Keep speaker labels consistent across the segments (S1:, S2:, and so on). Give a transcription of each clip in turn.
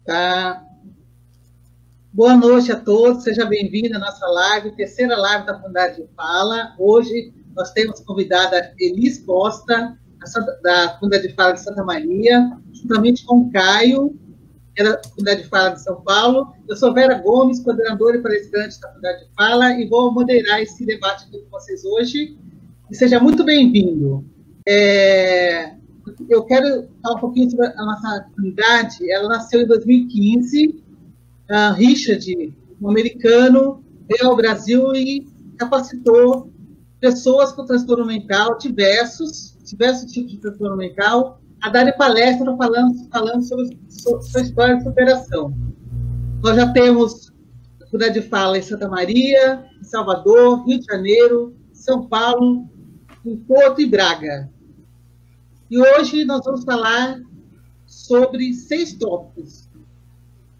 S1: Tá. Boa noite a todos, seja bem-vindo à nossa live, terceira live da Fundade de Fala. Hoje nós temos convidada Elis Costa, da Fundade de Fala de Santa Maria, juntamente com o Caio, da Fundade de Fala de São Paulo. Eu sou Vera Gomes, coordenadora e palestrante da Fundade de Fala, e vou moderar esse debate aqui com vocês hoje. E seja muito bem-vindo. Eu quero falar um pouquinho sobre a nossa comunidade. Ela nasceu em 2015. Richard, um americano, veio ao Brasil e capacitou pessoas com transtorno mental, diversos tipos de transtorno mental, a darem palestra falando sobre sua história de superação. Nós já temos a Fundade de Fala em Santa Maria, em Salvador, Rio de Janeiro, São Paulo, em Porto e Braga. E hoje nós vamos falar sobre 6 tópicos.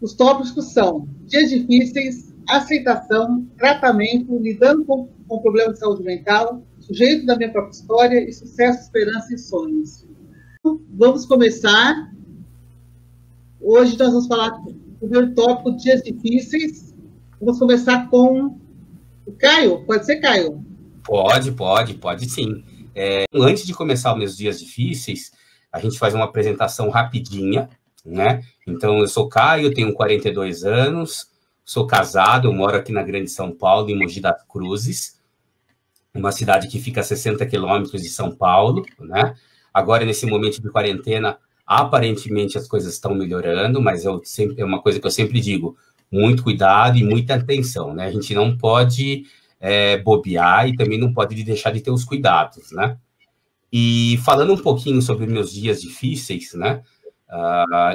S1: Os tópicos são dias difíceis, aceitação, tratamento, lidando com problemas de saúde mental, sujeito da minha própria história e sucesso, esperança e sonhos. Vamos começar. Hoje nós vamos falar do primeiro tópico, dias difíceis. Vamos começar com o Caio. Pode ser, Caio?
S2: Pode sim. Antes de começar os meus dias difíceis, a gente faz uma apresentação rapidinha, né? Então, eu sou Caio, tenho 42 anos, sou casado, eu moro aqui na Grande São Paulo, em Mogi das Cruzes, uma cidade que fica a 60 quilômetros de São Paulo, né? Agora, nesse momento de quarentena, aparentemente as coisas estão melhorando, mas é uma coisa que eu sempre digo, muito cuidado e muita atenção, né? A gente não pode bobear e também não pode deixar de ter os cuidados, né? E falando um pouquinho sobre meus dias difíceis, né?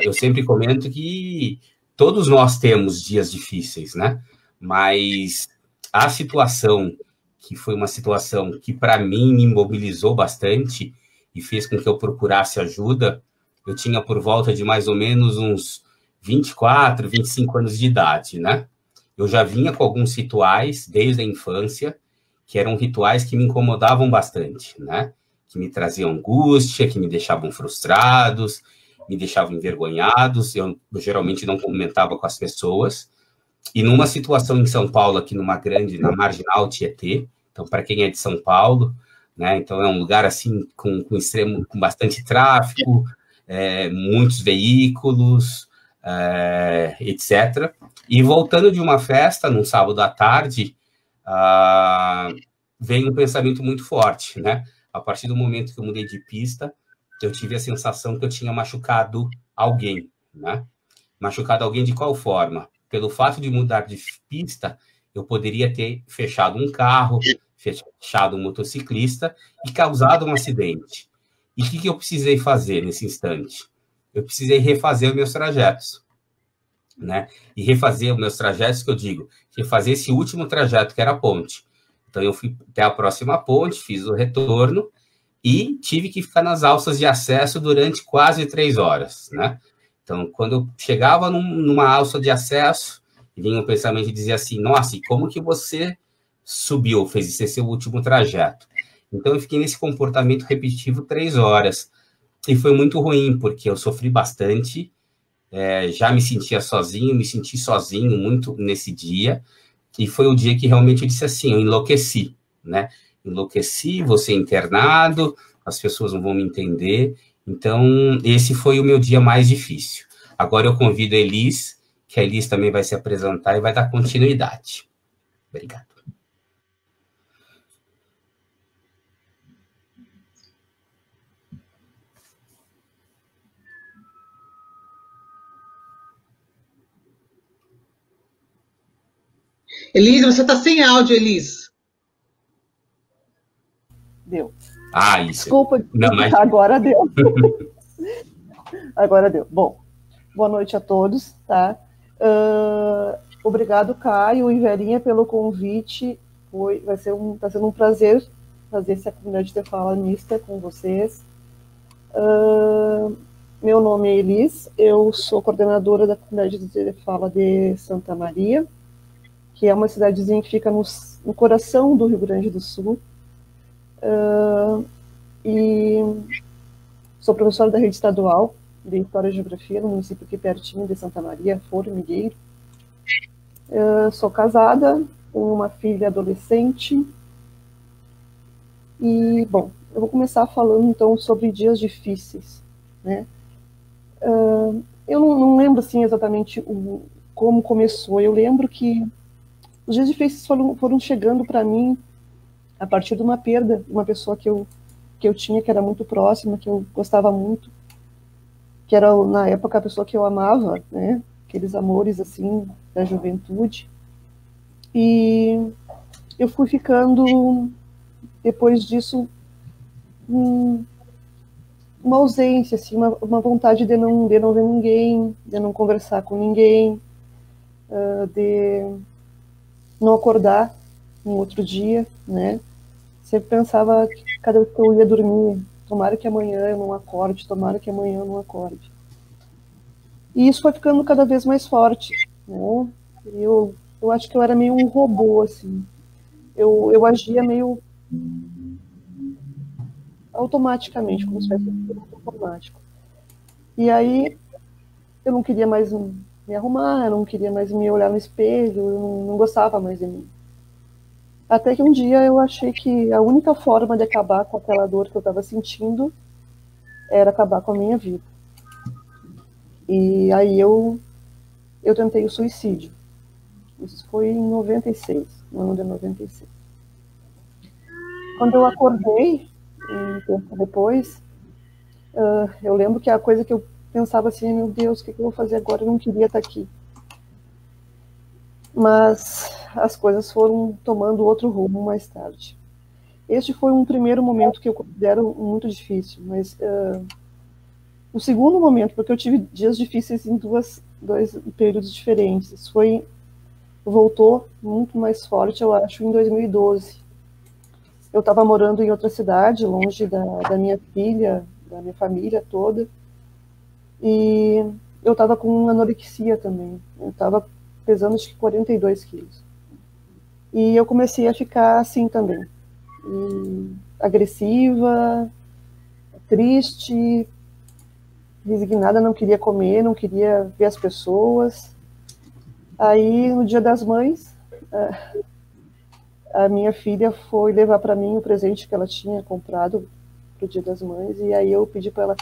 S2: Eu sempre comento que todos nós temos dias difíceis, né? Mas a situação, que foi uma situação que para mim me imobilizou bastante e fez com que eu procurasse ajuda, eu tinha por volta de mais ou menos uns 24, 25 anos de idade, né? Eu já vinha com alguns rituais desde a infância, que eram rituais que me incomodavam bastante, né? Que me traziam angústia, que me deixavam frustrados, me deixavam envergonhados, eu geralmente não comentava com as pessoas. E numa situação em São Paulo, aqui na Marginal Tietê, então, para quem é de São Paulo, né? Então, é um lugar assim com bastante tráfego, muitos veículos, etc. E voltando de uma festa, num sábado à tarde, veio um pensamento muito forte, né? A partir do momento que eu mudei de pista, eu tive a sensação que eu tinha machucado alguém, né? Machucado alguém de qual forma? Pelo fato de mudar de pista, eu poderia ter fechado um carro, fechado um motociclista e causado um acidente. E o que eu precisei fazer nesse instante? Eu precisei refazer os meus trajetos, né? E refazer os meus trajetos, que eu digo, refazer esse último trajeto, que era a ponte. Então, eu fui até a próxima ponte, fiz o retorno e tive que ficar nas alças de acesso durante quase 3 horas, né? Então, quando eu chegava numa alça de acesso, vinha um pensamento e dizia assim, nossa, e como que você subiu, fez esse seu último trajeto? Então, eu fiquei nesse comportamento repetitivo 3 horas. E foi muito ruim, porque eu sofri bastante, já me senti sozinho muito nesse dia, e foi o dia que realmente eu disse assim, eu enlouqueci, né? Enlouqueci, vou ser internado, as pessoas não vão me entender. Então, esse foi o meu dia mais difícil. Agora eu convido a Elis, que a Elis também vai se apresentar e vai dar continuidade. Obrigado.
S1: Elis, você está sem áudio, Elis.
S3: Deu.
S2: Isso.
S3: Desculpa, não, mas... agora deu. Agora deu. Bom, boa noite a todos, tá? Obrigado, Caio e Verinha, pelo convite. Está sendo um prazer fazer essa comunidade de fala mista com vocês. Meu nome é Elis, eu sou coordenadora da comunidade de fala de Santa Maria, que é uma cidadezinha que fica no coração do Rio Grande do Sul. E sou professora da rede estadual de História e Geografia, no município aqui pertinho de Santa Maria, Formigueiro. Sou casada, tenho uma filha adolescente. E, bom, eu vou começar falando, então, sobre dias difíceis, né? Eu não lembro, assim, exatamente como começou. Eu lembro que os dias difíceis foram chegando para mim a partir de uma perda de uma pessoa que eu tinha, que era muito próxima, que eu gostava muito, que era, na época, a pessoa que eu amava, né? Aqueles amores, assim, da juventude. E eu fui ficando, depois disso, uma ausência, assim, uma vontade de não ver ninguém, de não conversar com ninguém, de não acordar no outro dia, né? Sempre pensava que cada vez que eu ia dormir, tomara que amanhã eu não acorde, tomara que amanhã eu não acorde. E isso foi ficando cada vez mais forte, né? Eu acho que eu era meio um robô, assim. Eu agia meio automaticamente, como se fosse um automático. E aí eu não queria mais me arrumar, eu não queria mais me olhar no espelho, eu não gostava mais de mim. Até que um dia eu achei que a única forma de acabar com aquela dor que eu estava sentindo era acabar com a minha vida. E aí eu tentei o suicídio. Isso foi em 96, no ano de 96. Quando eu acordei, um tempo depois, eu lembro que a coisa que eu pensava assim, meu Deus, o que eu vou fazer agora? Eu não queria estar aqui. Mas as coisas foram tomando outro rumo mais tarde. Este foi um primeiro momento que eu considero muito difícil, mas o segundo momento, porque eu tive dias difíceis em dois períodos diferentes, voltou muito mais forte, eu acho, em 2012. Eu estava morando em outra cidade, longe da minha filha, da minha família toda, e eu estava com anorexia também. Eu estava pesando, acho que 42 quilos. E eu comecei a ficar assim também, agressiva, triste, resignada, não queria comer, não queria ver as pessoas. Aí, no Dia das Mães, a minha filha foi levar para mim o presente que ela tinha comprado para o Dia das Mães, e aí eu pedi para ela,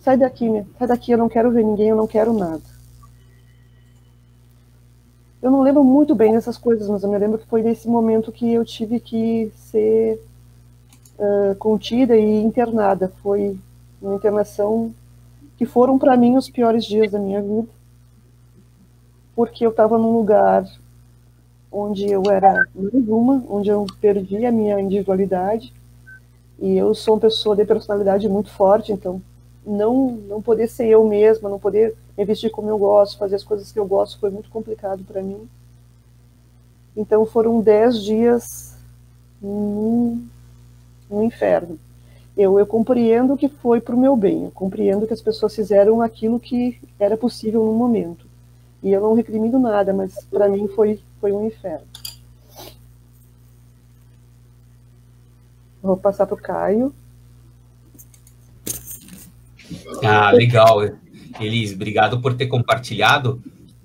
S3: sai daqui, eu não quero ver ninguém, eu não quero nada. Eu não lembro muito bem dessas coisas, mas eu me lembro que foi nesse momento que eu tive que ser contida e internada. Foi uma internação que foram para mim os piores dias da minha vida, porque eu estava num lugar onde eu era mais uma, onde eu perdi a minha individualidade, e eu sou uma pessoa de personalidade muito forte, então não poder ser eu mesma, não poder me vestir como eu gosto, fazer as coisas que eu gosto, foi muito complicado para mim. Então foram 10 dias no inferno. Eu compreendo que foi para o meu bem, eu compreendo que as pessoas fizeram aquilo que era possível no momento. E eu não recrimino nada, mas para mim foi um inferno. Vou passar para o Caio.
S2: Legal. Elis, obrigado por ter compartilhado.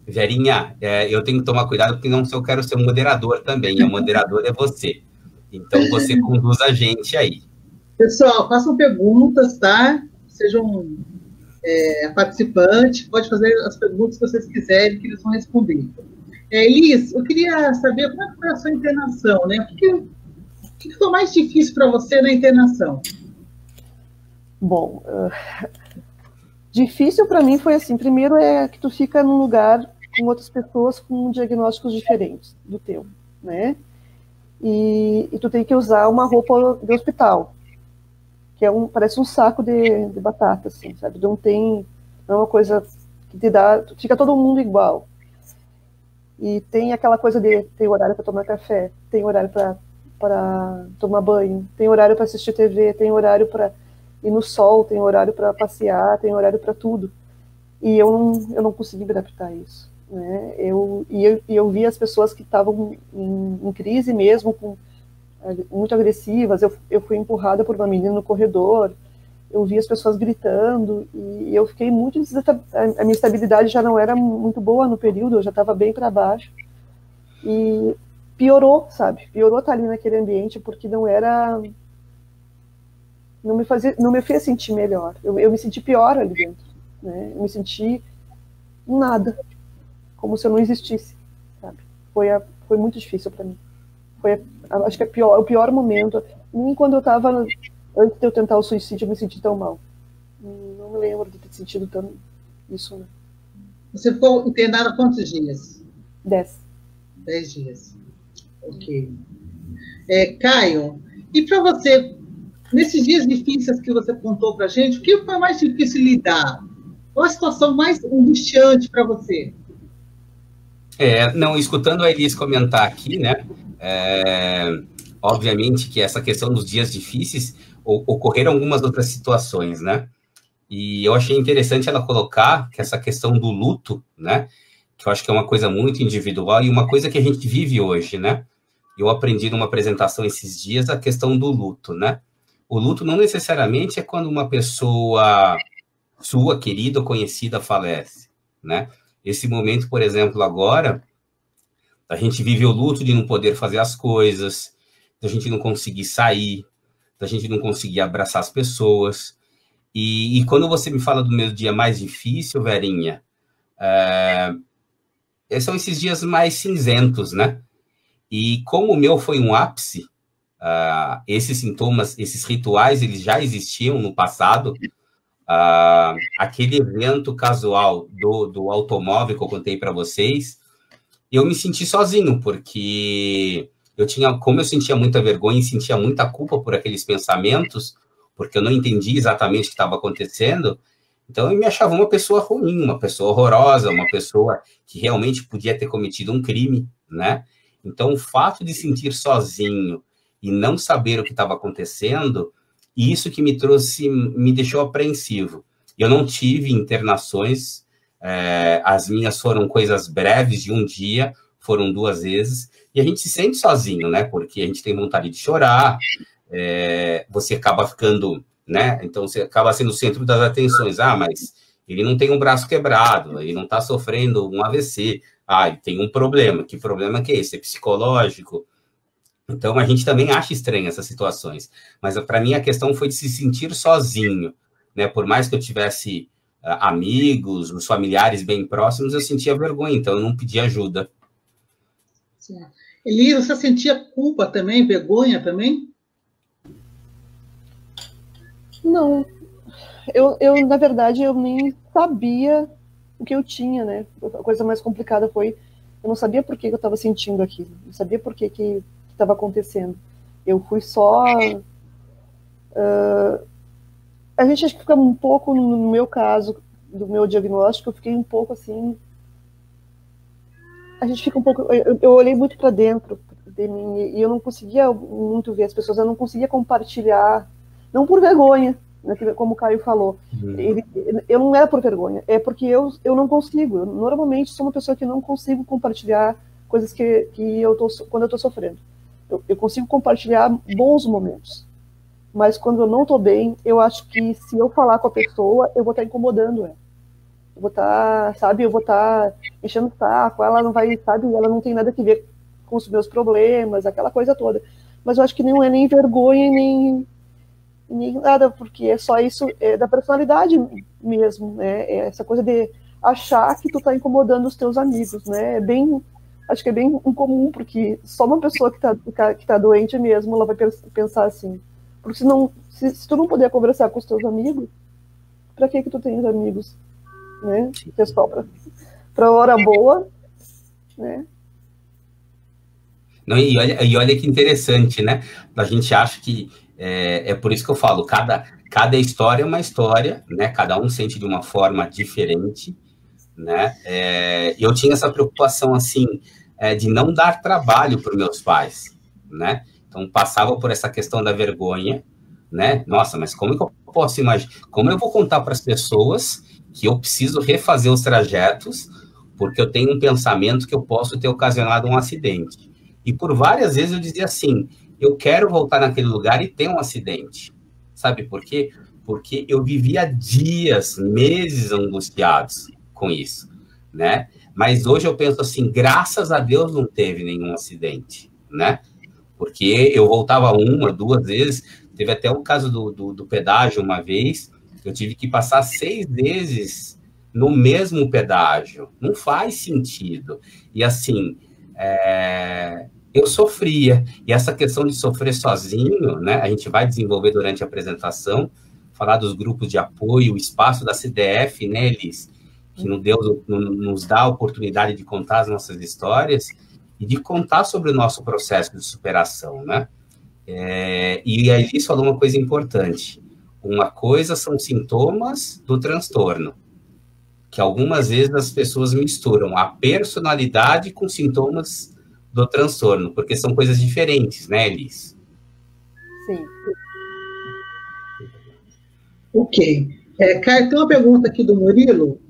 S2: Verinha, eu tenho que tomar cuidado, porque não eu quero ser um moderador também, e o moderador é você. Então, você conduz a gente aí.
S1: Pessoal, façam perguntas, tá? Sejam participantes, pode fazer as perguntas que vocês quiserem, que eles vão responder. Elis, eu queria saber como é que foi a sua internação, né? O que foi mais difícil para você na internação?
S3: Bom, difícil para mim foi assim, primeiro é que tu fica num lugar com outras pessoas com diagnósticos diferentes do teu, né? E tu tem que usar uma roupa de hospital, que parece um saco de batata, assim, sabe? Não é uma coisa que te dá, fica todo mundo igual. E tem aquela coisa tem horário para tomar café, tem horário para tomar banho, tem horário para assistir TV, tem horário para ir no sol, tem horário para passear, tem horário para tudo. E eu não consegui me adaptar a isso, né? Eu vi as pessoas que estavam em crise mesmo, muito agressivas. Eu fui empurrada por uma menina no corredor, eu via as pessoas gritando, e eu fiquei muito... A minha estabilidade já não era muito boa no período, eu já estava bem para baixo. E piorou, sabe? Piorou estar ali naquele ambiente, porque não era... Não me fez sentir melhor. Eu me senti pior ali dentro, né? Eu me senti nada, como se eu não existisse, sabe? Foi muito difícil para mim. Acho que o pior momento. Nem quando eu estava... Antes de eu tentar o suicídio, eu me senti tão mal. Não me lembro de ter sentido tão isso, né?
S1: Você ficou internada há quantos dias?
S3: 10.
S1: 10 dias. Ok. Caio, e para você, nesses dias difíceis que você contou para a gente, o que foi mais difícil lidar? Qual a situação mais angustiante para você?
S2: Não, escutando a Elis comentar aqui, né? Obviamente que essa questão dos dias difíceis ocorreram algumas outras situações, né? E eu achei interessante ela colocar que essa questão do luto, né? Que eu acho que é uma coisa muito individual e uma coisa que a gente vive hoje, né? Eu aprendi numa apresentação esses dias a questão do luto, né? O luto não necessariamente é quando uma pessoa sua, querida ou conhecida, falece, né? Esse momento, por exemplo, agora, a gente vive o luto de não poder fazer as coisas, da gente não conseguir sair, da gente não conseguir abraçar as pessoas. E quando você me fala do meu dia mais difícil, Verinha, são esses dias mais cinzentos, né? E como o meu foi um ápice, esses sintomas, esses rituais, eles já existiam no passado. Aquele evento casual do automóvel que eu contei para vocês, eu me senti sozinho, porque como eu sentia muita vergonha e sentia muita culpa por aqueles pensamentos, porque eu não entendi exatamente o que estava acontecendo, então eu me achava uma pessoa ruim, uma pessoa horrorosa, uma pessoa que realmente podia ter cometido um crime, né? Então, o fato de sentir sozinho e não saber o que estava acontecendo, isso que me deixou apreensivo. Eu não tive internações, as minhas foram coisas breves de um dia, foram 2 vezes, e a gente se sente sozinho, né? Porque a gente tem vontade de chorar, você acaba ficando, né? Então, você acaba sendo o centro das atenções. Mas ele não tem um braço quebrado, ele não está sofrendo um AVC. Ele tem um problema. Que problema que é esse? É psicológico? Então, a gente também acha estranho essas situações. Mas, para mim, a questão foi de se sentir sozinho, né? Por mais que eu tivesse amigos, os familiares bem próximos, eu sentia vergonha, então eu não pedia ajuda.
S1: Elis, você sentia culpa também, vergonha também?
S3: Não. Na verdade, eu nem sabia o que eu tinha, né? A coisa mais complicada foi, eu não sabia por que eu estava sentindo aquilo, não sabia por que estava acontecendo. Eu fui só... a gente acho que fica um pouco, no meu caso, do meu diagnóstico, eu fiquei um pouco assim... A gente fica um pouco... Eu olhei muito para dentro de mim e eu não conseguia muito ver as pessoas, eu não conseguia compartilhar, não por vergonha, né, como o Caio falou. Eu não era por vergonha, é porque eu não consigo. Eu normalmente sou uma pessoa que não consigo compartilhar coisas quando eu estou sofrendo. Eu consigo compartilhar bons momentos, mas quando eu não estou bem, eu acho que se eu falar com a pessoa, eu vou estar incomodando ela. Eu vou estar, sabe, enchendo o saco, ela não vai, sabe, ela não tem nada a ver com os meus problemas, aquela coisa toda. Mas eu acho que não é nem vergonha, nem nada, porque é só isso, da personalidade mesmo, né? É essa coisa de achar que tu tá incomodando os teus amigos, né? Acho que é bem incomum, porque só uma pessoa que tá doente mesmo, ela vai pensar assim. Porque se tu não puder conversar com os teus amigos, pra que tu tens amigos, né? Pessoal, pra hora boa, né?
S2: Não, e olha que interessante, né? A gente acha que é por isso que eu falo, cada história é uma história, né? Cada um sente de uma forma diferente, né? Eu tinha essa preocupação, assim, de não dar trabalho para os meus pais, né? Então, passava por essa questão da vergonha, né? Nossa, mas como que eu posso imaginar? Como eu vou contar para as pessoas que eu preciso refazer os trajetos porque eu tenho um pensamento que eu posso ter ocasionado um acidente? E por várias vezes eu dizia assim, eu quero voltar naquele lugar e ter um acidente. Sabe por quê? porque eu vivia dias, meses angustiados com isso, né? Mas hoje eu penso assim, graças a Deus não teve nenhum acidente, né? Porque eu voltava 1, 2 vezes, teve até o caso do pedágio uma vez, eu tive que passar 6 vezes no mesmo pedágio, não faz sentido. E assim, eu sofria, e essa questão de sofrer sozinho, né, a gente vai desenvolver durante a apresentação, falar dos grupos de apoio, o espaço da CDF, né, Elis, que nos dá a oportunidade de contar as nossas histórias e de contar sobre o nosso processo de superação, né? E a Elis falou uma coisa importante. Uma coisa são sintomas do transtorno, que algumas vezes as pessoas misturam a personalidade com sintomas do transtorno, porque são coisas diferentes, né, Elis?
S3: Sim.
S1: Ok. Caio, tem uma pergunta aqui do Murilo.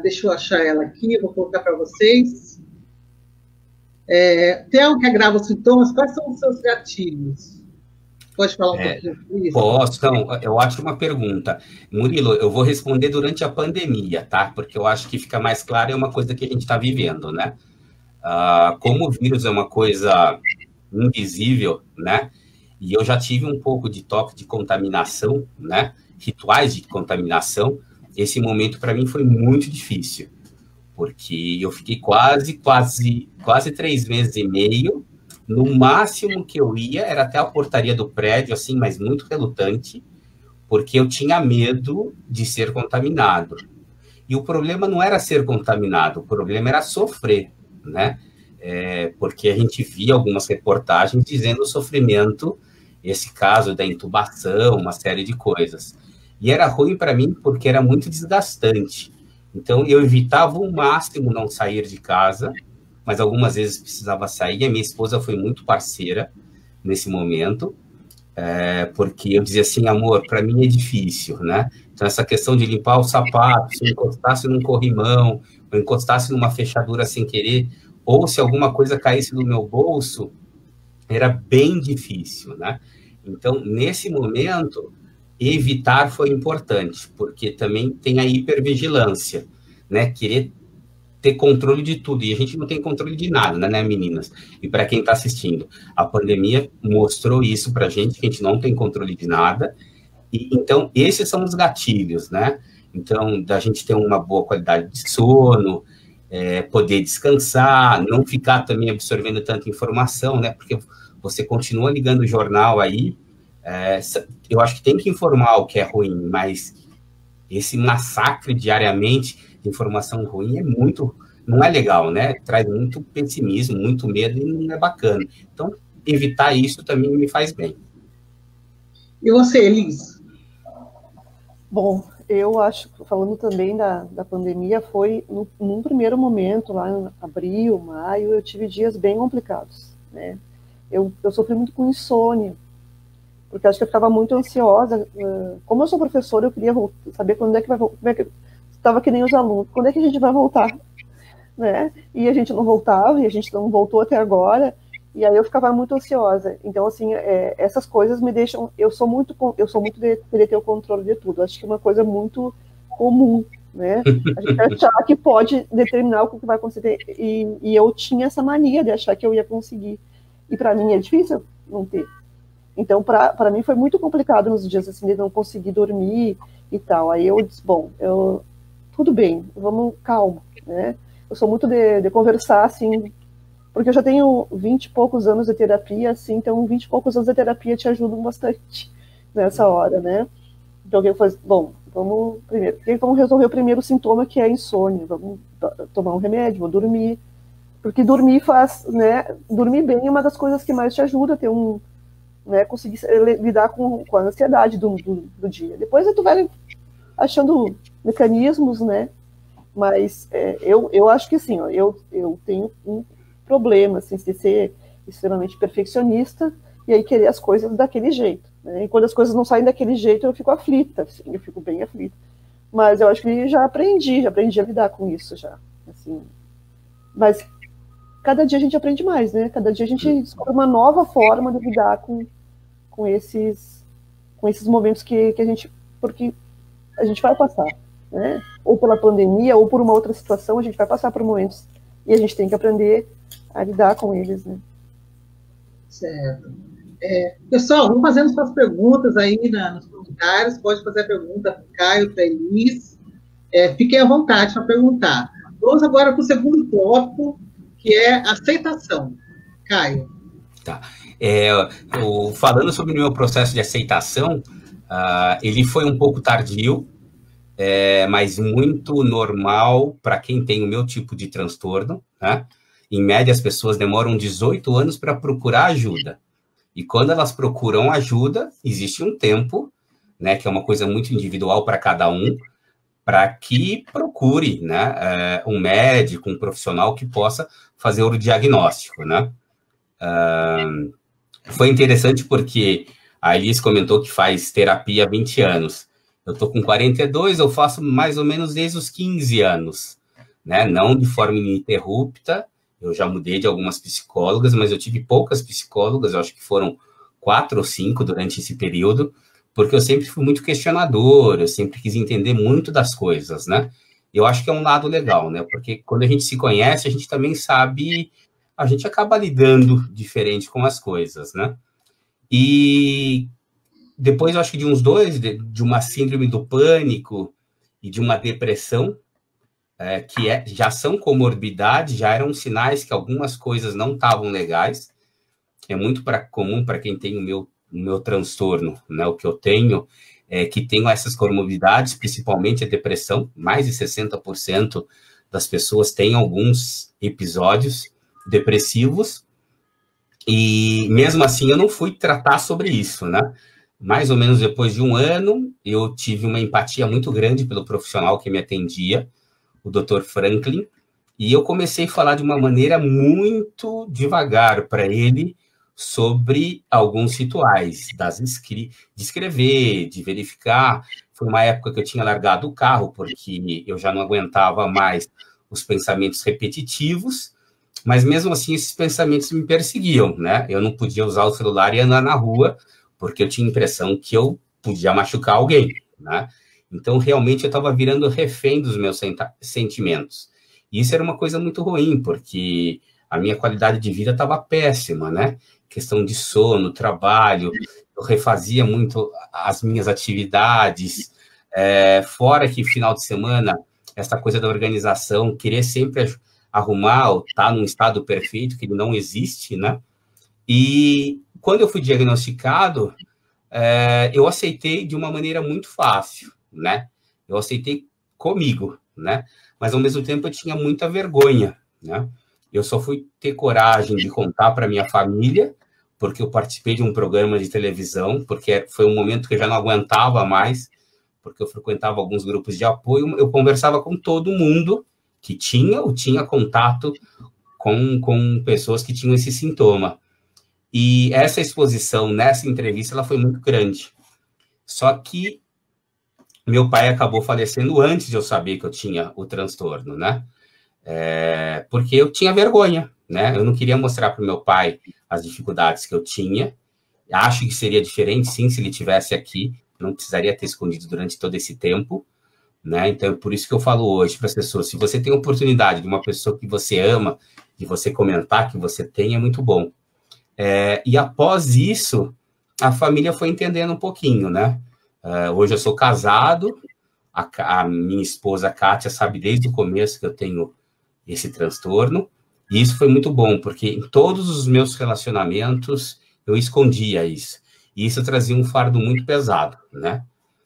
S1: Deixa eu achar ela aqui, vou colocar para vocês. Tem algo que agrava os sintomas? Quais são os seus gatilhos? Pode falar um pouquinho sobre isso?
S2: Posso. Então, eu acho uma pergunta. Murilo, eu vou responder durante a pandemia, tá? Porque eu acho que fica mais claro, é uma coisa que a gente está vivendo, né? Como o vírus é uma coisa invisível, né? E eu já tive um pouco de toque de contaminação, né? Rituais de contaminação. Esse momento, para mim, foi muito difícil, porque eu fiquei quase 3 meses e meio. No máximo que eu ia era até a portaria do prédio, assim, mas muito relutante, porque eu tinha medo de ser contaminado. E o problema não era ser contaminado, o problema era sofrer, né? Porque a gente via algumas reportagens dizendo o sofrimento, esse caso da intubação, uma série de coisas. E era ruim para mim porque era muito desgastante. Então, eu evitava ao máximo não sair de casa, mas algumas vezes precisava sair. A minha esposa foi muito parceira nesse momento, porque eu dizia assim, amor, para mim é difícil, né? Então, essa questão de limpar o sapato, se eu encostasse num corrimão, ou encostasse numa fechadura sem querer, ou se alguma coisa caísse no meu bolso, era bem difícil, né? Então, nesse momento, evitar foi importante, porque também tem a hipervigilância, né? Querer ter controle de tudo, e a gente não tem controle de nada, né, meninas? E para quem está assistindo, a pandemia mostrou isso para a gente, que a gente não tem controle de nada, e então esses são os gatilhos, né? Então, da gente ter uma boa qualidade de sono, poder descansar, não ficar também absorvendo tanta informação, né? Porque você continua ligando o jornal aí, eu acho que tem que informar o que é ruim, mas esse massacre diariamente de informação ruim não é legal, né? Traz muito pessimismo, muito medo e não é bacana. Então, evitar isso também me faz bem.
S1: E você, Elis?
S3: Bom, eu acho, falando também da pandemia, foi num primeiro momento, lá em abril, maio, eu tive dias bem complicados, né? Eu sofri muito com insônia, porque acho que eu ficava muito ansiosa. Como eu sou professora, eu queria saber quando é que vai voltar. Estava que nem os alunos, quando é que a gente vai voltar? Né? E a gente não voltava, e a gente não voltou até agora, e aí eu ficava muito ansiosa. Então, assim, essas coisas me deixam... Eu sou muito de querer ter o controle de tudo. Acho que é uma coisa muito comum, né? A gente achar que pode determinar o que vai acontecer, e eu tinha essa mania de achar que eu ia conseguir. E para mim é difícil não ter. Então, para mim foi muito complicado nos dias assim, de não conseguir dormir e tal. Aí eu disse, bom, tudo bem, vamos calmo, né? Eu sou muito de conversar, assim, porque eu já tenho 20 e poucos anos de terapia, assim, então 20 e poucos anos de terapia te ajudam bastante nessa hora, né? Então eu falei, bom, vamos resolver o primeiro sintoma, que é a insônia, vamos tomar um remédio, vou dormir, porque dormir faz, né? Dormir bem é uma das coisas que mais te ajuda a ter né, conseguir lidar com a ansiedade do dia. Depois tu vai achando mecanismos, né? Mas eu acho que assim, ó, eu tenho um problema assim, de ser extremamente perfeccionista e aí querer as coisas daquele jeito, né? E quando as coisas não saem daquele jeito, eu fico aflita, assim, eu fico bem aflita. Mas eu acho que já aprendi a lidar com isso já, assim. Mas cada dia a gente aprende mais, né? Cada dia a gente descobre uma nova forma de lidar com esses momentos que a gente porque a gente vai passar, né? Ou pela pandemia, ou por uma outra situação, a gente vai passar por momentos e a gente tem que aprender a lidar com eles, né?
S1: Certo. Pessoal, vamos fazendo suas perguntas aí nos comentários. Pode fazer a pergunta para o Caio, para a Elis. Fiquem à vontade para perguntar. Vamos agora para o segundo tópico, que é aceitação. Caio.
S2: Tá. Falando sobre o meu processo de aceitação, ele foi um pouco tardio, mas muito normal para quem tem o meu tipo de transtorno, né? Em média, as pessoas demoram 18 anos para procurar ajuda. E quando elas procuram ajuda, existe um tempo, né, que é uma coisa muito individual para cada um, para que procure, né, um médico, um profissional que possa fazer o diagnóstico, né? Foi interessante porque a Elis comentou que faz terapia há 20 anos. Eu estou com 42, eu faço mais ou menos desde os 15 anos, né? Não de forma ininterrupta. Eu já mudei de algumas psicólogas, mas eu tive poucas psicólogas, eu acho que foram 4 ou 5 durante esse período, porque eu sempre fui muito questionador, eu sempre quis entender muito das coisas, né? Eu acho que é um lado legal, né? Porque quando a gente se conhece, a gente também sabe, a gente acaba lidando diferente com as coisas, né? E depois, eu acho que de uns 2, de uma síndrome do pânico e de uma depressão, que já são comorbidades, já eram sinais que algumas coisas não estavam legais. É muito comum para quem tem o meu transtorno, né? O que eu tenho que tenho essas comorbidades, principalmente a depressão. Mais de 60% das pessoas têm alguns episódios depressivos, e mesmo assim eu não fui tratar sobre isso, né? Mais ou menos depois de um ano, eu tive uma empatia muito grande pelo profissional que me atendia, o Dr. Franklin, e eu comecei a falar de uma maneira muito devagar para ele sobre alguns rituais, de escrever, de verificar. Foi uma época que eu tinha largado o carro, porque eu já não aguentava mais os pensamentos repetitivos, mas mesmo assim esses pensamentos me perseguiam, né? Eu não podia usar o celular e andar na rua, porque eu tinha a impressão que eu podia machucar alguém, né? Então, realmente, eu estava virando refém dos meus sentimentos. E isso era uma coisa muito ruim, porque a minha qualidade de vida estava péssima, né? Questão de sono, trabalho, eu refazia muito as minhas atividades, fora que final de semana, essa coisa da organização, querer sempre arrumar ou estar num estado perfeito, que não existe, né? E quando eu fui diagnosticado, eu aceitei de uma maneira muito fácil, né? Eu aceitei comigo, né? Mas, ao mesmo tempo, eu tinha muita vergonha, né? Eu só fui ter coragem de contar para minha família, porque eu participei de um programa de televisão, porque foi um momento que eu já não aguentava mais, porque eu frequentava alguns grupos de apoio, eu conversava com todo mundo que tinha ou tinha contato com pessoas que tinham esse sintoma. E essa exposição nessa entrevista, ela foi muito grande. Só que meu pai acabou falecendo antes de eu saber que eu tinha o transtorno, né? Porque eu tinha vergonha, né? Eu não queria mostrar para o meu pai as dificuldades que eu tinha. Acho que seria diferente, sim, se ele estivesse aqui. Não precisaria ter escondido durante todo esse tempo, né? Então, é por isso que eu falo hoje para as pessoas, se você tem a oportunidade de uma pessoa que você ama, de você comentar que você tem, é muito bom. E após isso, a família foi entendendo um pouquinho, né? Hoje eu sou casado, a minha esposa, Kátia, sabe desde o começo que eu tenho esse transtorno, e isso foi muito bom, porque em todos os meus relacionamentos eu escondia isso, e isso trazia um fardo muito pesado, né?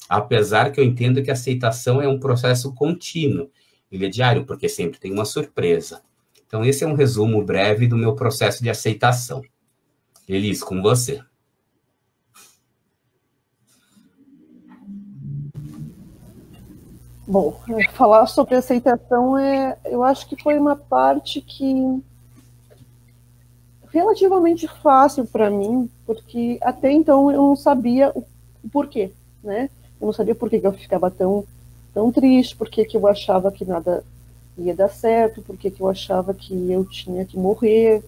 S2: Apesar que eu entendo que a aceitação é um processo contínuo, ele é diário, porque sempre tem uma surpresa. Então, esse é um resumo breve do meu processo de aceitação. Elis, com você.
S3: Bom, falar sobre aceitação eu acho que foi uma parte que relativamente fácil para mim, porque até então eu não sabia o porquê, né? Eu não sabia por que eu ficava tão triste, por que eu achava que nada ia dar certo, por que eu achava que eu tinha que morrer,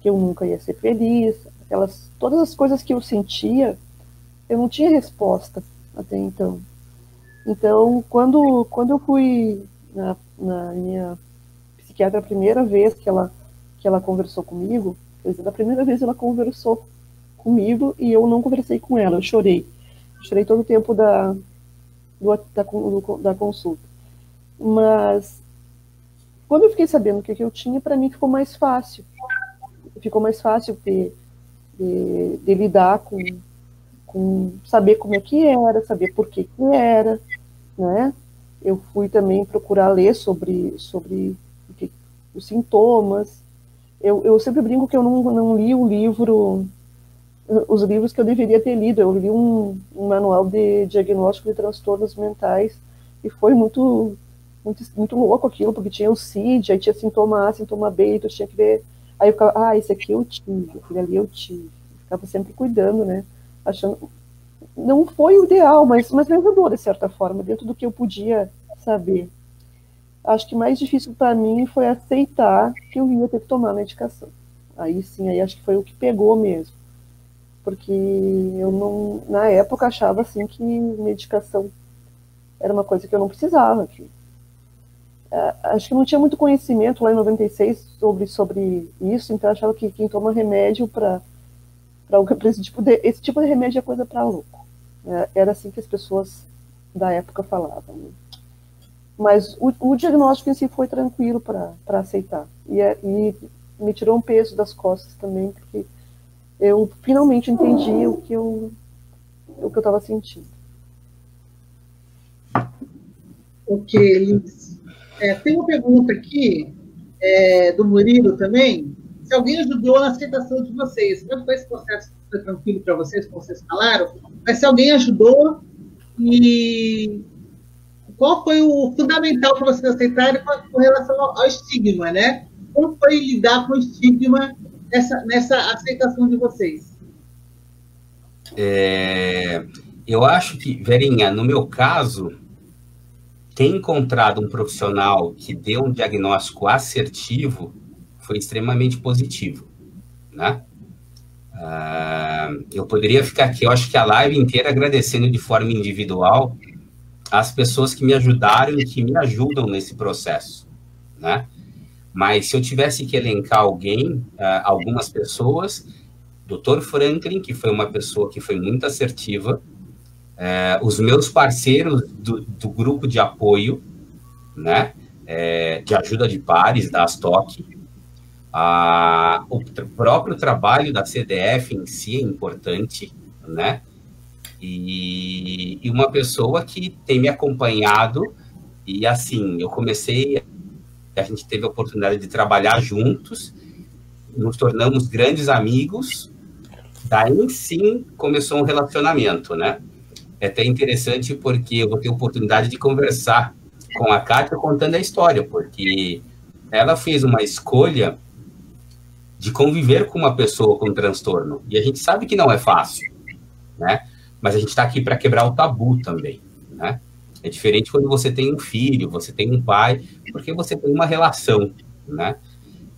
S3: que eu nunca ia ser feliz, todas as coisas que eu sentia, eu não tinha resposta. até então. Então, quando eu fui na minha psiquiatra a primeira vez que ela conversou comigo, quer dizer, da primeira vez ela conversou comigo e eu não conversei com ela, eu chorei. Chorei todo o tempo da consulta. Mas, quando eu fiquei sabendo o que eu tinha, para mim ficou mais fácil. Ficou mais fácil de lidar com saber como é que era, saber por que era, né? Eu fui também procurar ler sobre os sintomas. Eu sempre brinco que eu não li o livro, os livros que eu deveria ter lido. Eu li um manual de diagnóstico de transtornos mentais e foi muito louco aquilo, porque tinha o CID, aí tinha sintoma A, sintoma B, e tu tinha que ver. Aí eu ficava, esse aqui eu tive, aquele ali eu tive. Eu ficava sempre cuidando, né? Achando. Não foi o ideal, mas me ajudou, de certa forma, dentro do que eu podia saber. Acho que mais difícil para mim foi aceitar que eu ia ter que tomar medicação. Aí sim, aí acho que foi o que pegou mesmo. Porque eu não, na época, achava assim que medicação era uma coisa que eu não precisava. Acho que não tinha muito conhecimento lá em 96 sobre isso, então eu achava que quem toma remédio para esse tipo de remédio é coisa para louco. Era assim que as pessoas da época falavam. Né? Mas o diagnóstico em si foi tranquilo para aceitar. E me tirou um peso das costas também, porque eu finalmente entendi o que eu estava sentindo.
S1: Ok, Liz. Tem uma pergunta aqui, do Murilo também. Se alguém ajudou na aceitação de vocês, como foi esse processo? Foi tranquilo para vocês, como vocês falaram? Mas se alguém ajudou, e qual foi o fundamental para vocês aceitarem com relação ao estigma, né? Como foi lidar com o estigma nessa aceitação de vocês?
S2: Eu acho que, Verinha, no meu caso, ter encontrado um profissional que deu um diagnóstico assertivo foi extremamente positivo, né? Eu poderia ficar aqui, eu acho que a live inteira agradecendo de forma individual as pessoas que me ajudaram e que me ajudam nesse processo, né? Mas se eu tivesse que elencar algumas pessoas, Dr. Franklin, que foi uma pessoa que foi muito assertiva, os meus parceiros do grupo de apoio, né? De ajuda de pares, da ASTOC, o próprio trabalho da CDF em si é importante, né? E uma pessoa que tem me acompanhado, e assim, a gente teve a oportunidade de trabalhar juntos, nos tornamos grandes amigos, daí sim começou um relacionamento, né? É até interessante porque eu vou ter a oportunidade de conversar com a Kátia contando a história, porque ela fez uma escolha de conviver com uma pessoa com transtorno, e a gente sabe que não é fácil, né? Mas a gente está aqui para quebrar o tabu também, né? É diferente quando você tem um filho, você tem um pai, porque você tem uma relação, né?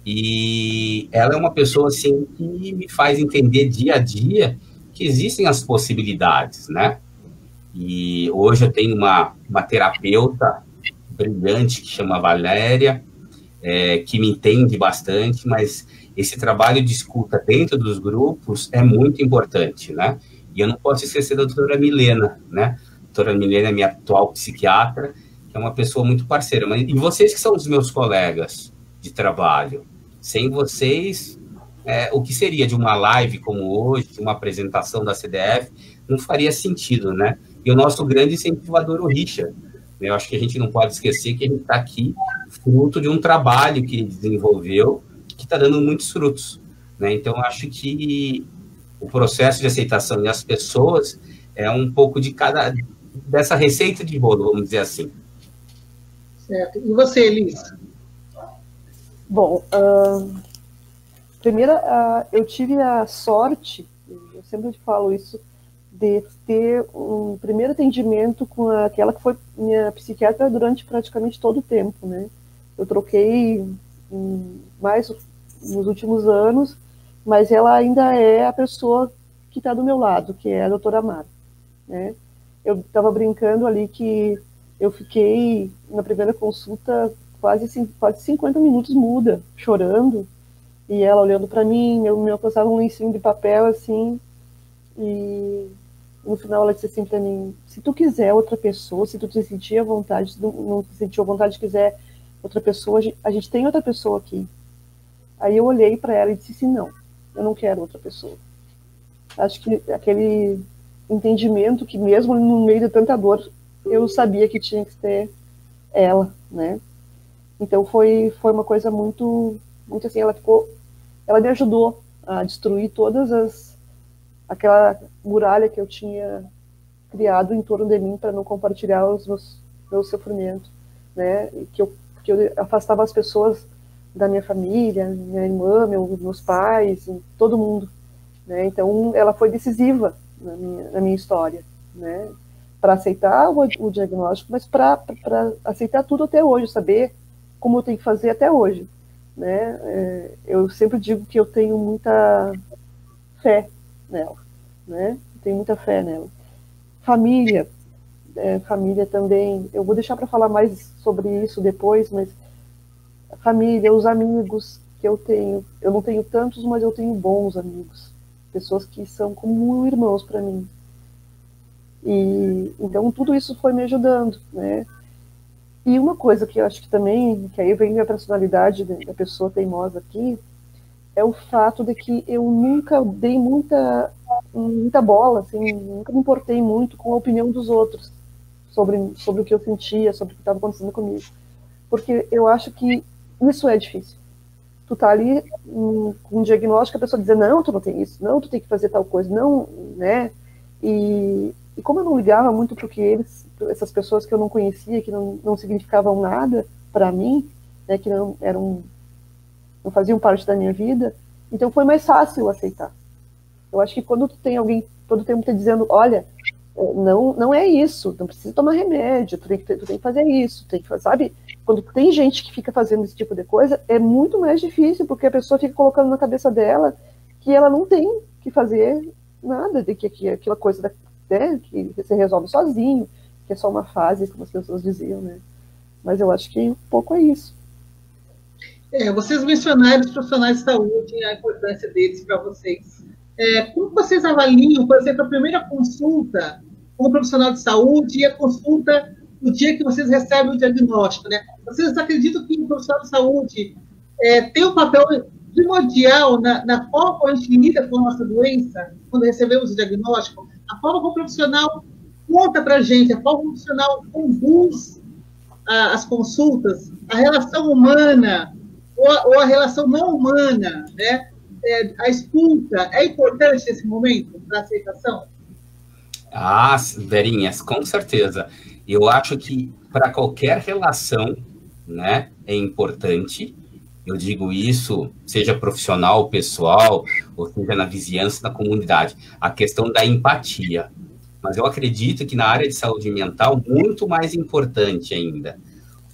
S2: E ela é uma pessoa, assim, que me faz entender dia a dia que existem as possibilidades, né? E hoje eu tenho uma terapeuta brilhante que chama Valéria, que me entende bastante, mas esse trabalho de escuta dentro dos grupos é muito importante, né? E eu não posso esquecer da doutora Milena, né? A doutora Milena é minha atual psiquiatra, que é uma pessoa muito parceira. E vocês que são os meus colegas de trabalho, sem vocês, o que seria de uma live como hoje, de uma apresentação da CDF, não faria sentido, né? E o nosso grande incentivador, o Richard. Eu acho que a gente não pode esquecer que a gente está aqui fruto de um trabalho que ele desenvolveu, que está dando muitos frutos, né? Então, acho que o processo de aceitação e as pessoas é um pouco dessa receita de bolo, vamos dizer assim.
S1: Certo. E você, Elis?
S3: Bom, primeiro, eu tive a sorte, eu sempre falo isso, de ter um primeiro atendimento com aquela que foi minha psiquiatra durante praticamente todo o tempo, né? Eu troquei mais nos últimos anos, mas ela ainda é a pessoa que está do meu lado, que é a doutora Amara, né? eu estava brincando ali que eu fiquei, na primeira consulta, quase 50 minutos muda, chorando, e ela olhando para mim, me alcançava um lencinho de papel, assim, e no final ela disse assim para mim, se tu quiser outra pessoa, se tu te sentir à vontade, se tu não te sentir à vontade, quiser outra pessoa, a gente tem outra pessoa aqui. Aí eu olhei para ela e disse assim, não, eu não quero outra pessoa. Acho que aquele entendimento que mesmo no meio de tanta dor, eu sabia que tinha que ter ela, né? Então foi uma coisa muito assim, ela me ajudou a destruir aquela muralha que eu tinha criado em torno de mim para não compartilhar os meus sofrimentos, né? Que eu afastava as pessoas da minha família, minha irmã, meus pais, todo mundo, né? Então ela foi decisiva na minha história, né? Para aceitar o diagnóstico, mas para aceitar tudo até hoje, saber como eu tenho que fazer até hoje, né? Eu sempre digo que eu tenho muita fé nela, né? Tenho muita fé nela. Família também, eu vou deixar para falar mais sobre isso depois, mas a família, os amigos que eu tenho, eu não tenho tantos, mas eu tenho bons amigos, pessoas que são como irmãos para mim. E então tudo isso foi me ajudando, né? E uma coisa que eu acho que também, que aí vem a personalidade da pessoa teimosa aqui, é o fato de que eu nunca dei muita bola, assim, nunca me importei muito com a opinião dos outros sobre o que eu sentia, sobre o que estava acontecendo comigo. Porque eu acho que isso é difícil. Tu tá ali com um diagnóstico, a pessoa dizer, não, tu não tem isso, não, tu tem que fazer tal coisa, não, né? E como eu não ligava muito para o que essas pessoas que eu não conhecia, que não significavam nada para mim, né, que não faziam parte da minha vida, então foi mais fácil aceitar. Eu acho que quando tu tem alguém todo tempo te dizendo, olha, não é isso, não precisa tomar remédio, tu tem que fazer isso, sabe? Quando tem gente que fica fazendo esse tipo de coisa, é muito mais difícil, porque a pessoa fica colocando na cabeça dela que ela não tem que fazer nada, de que aquela coisa que se resolve sozinho, que é só uma fase, como as pessoas diziam, né? Mas eu acho que um pouco é isso.
S1: Vocês mencionaram os profissionais de saúde e a importância deles para vocês. Como vocês avaliam, por exemplo, a primeira consulta com um profissional de saúde e a consulta no dia que vocês recebem o diagnóstico, né? Vocês acreditam que o profissional de saúde tem um papel primordial na forma como a gente lida com a nossa doença, quando recebemos o diagnóstico? A forma como o profissional conta para a gente, a forma como o profissional conduz as consultas, a relação humana ou a relação não humana, né? A escuta é importante nesse momento para a aceitação?
S2: Verinhas, com certeza. Eu acho que para qualquer relação, né, é importante. Eu digo isso, seja profissional, pessoal, ou seja na vizinhança, na comunidade. A questão da empatia. Mas eu acredito que na área de saúde mental, muito mais importante ainda.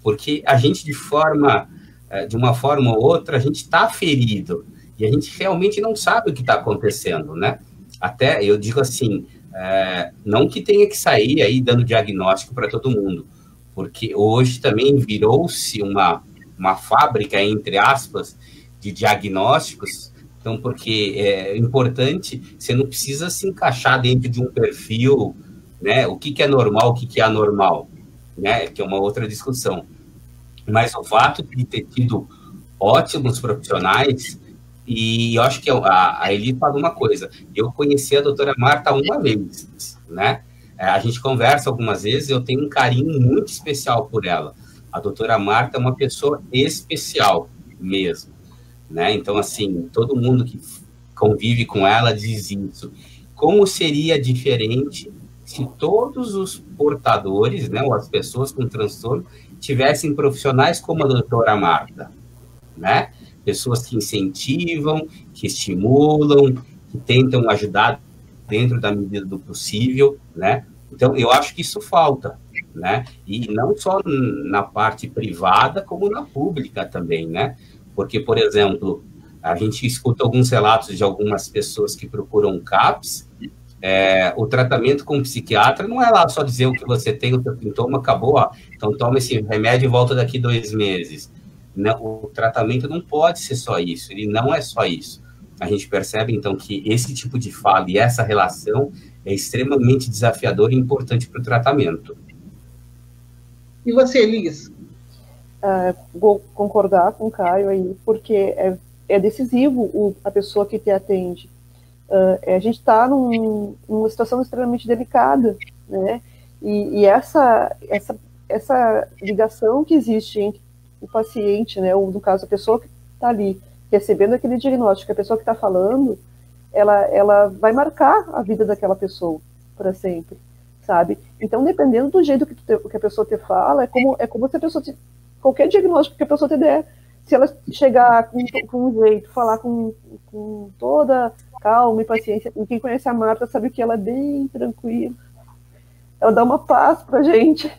S2: Porque a gente, de uma forma ou outra, a gente está ferido. E a gente realmente não sabe o que está acontecendo, né? Até, eu digo assim, não que tenha que sair aí dando diagnóstico para todo mundo. Porque hoje também virou-se uma fábrica, entre aspas, de diagnósticos. Então, porque é importante, você não precisa se encaixar dentro de um perfil, né? O que é normal, o que é anormal, né? Que é uma outra discussão. Mas o fato de ter tido ótimos profissionais, e eu acho que a Eli falou uma coisa, eu conheci a doutora Marta uma vez, né? A gente conversa algumas vezes, eu tenho um carinho muito especial por ela. A doutora Marta é uma pessoa especial mesmo, né? Então, assim, todo mundo que convive com ela diz isso. Como seria diferente se todos os portadores, né, ou as pessoas com transtorno, tivessem profissionais como a doutora Marta, né? Pessoas que incentivam, que estimulam, que tentam ajudar dentro da medida do possível, né? Então, eu acho que isso falta, né? E não só na parte privada, como na pública também, né? Porque, por exemplo, a gente escuta alguns relatos de algumas pessoas que procuram CAPS O tratamento com o psiquiatra não é lá só dizer o que você tem, o seu sintoma, acabou, ó, então toma esse remédio e volta daqui 2 meses. Não, o tratamento não pode ser só isso, ele não é só isso. A gente percebe, então, que esse tipo de fala e essa relação é extremamente desafiador e importante para o tratamento.
S1: E você, Liz?
S3: Vou concordar com o Caio aí, porque é decisivo a pessoa que te atende. A gente está numa situação extremamente delicada, né? E essa ligação que existe entre o paciente, né, ou no caso a pessoa que está ali recebendo aquele diagnóstico, a pessoa que está falando, ela vai marcar a vida daquela pessoa para sempre, sabe? Então, dependendo do jeito que a pessoa te fala, é como se a pessoa qualquer diagnóstico que a pessoa te der, se ela chegar com um jeito, falar com toda calma e paciência, e quem conhece a Marta sabe que ela é bem tranquila, ela dá uma paz pra gente.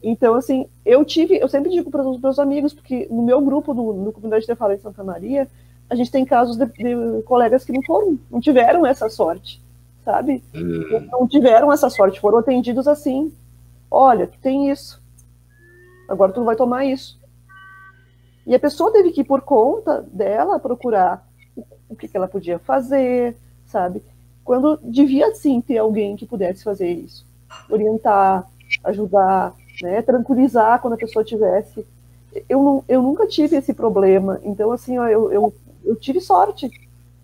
S3: Então, assim, eu sempre digo para os meus amigos, porque no meu grupo, no Comunidade de Fala em Santa Maria, a gente tem casos de colegas que não tiveram essa sorte, sabe? Não tiveram essa sorte, foram atendidos assim, olha, tu tem isso, agora tu não vai tomar isso. E a pessoa teve que ir por conta dela procurar o que ela podia fazer, sabe? Quando devia, sim, ter alguém que pudesse fazer isso. Orientar, ajudar, né? Tranquilizar quando a pessoa tivesse. Eu nunca tive esse problema. Então, assim, ó, eu tive sorte.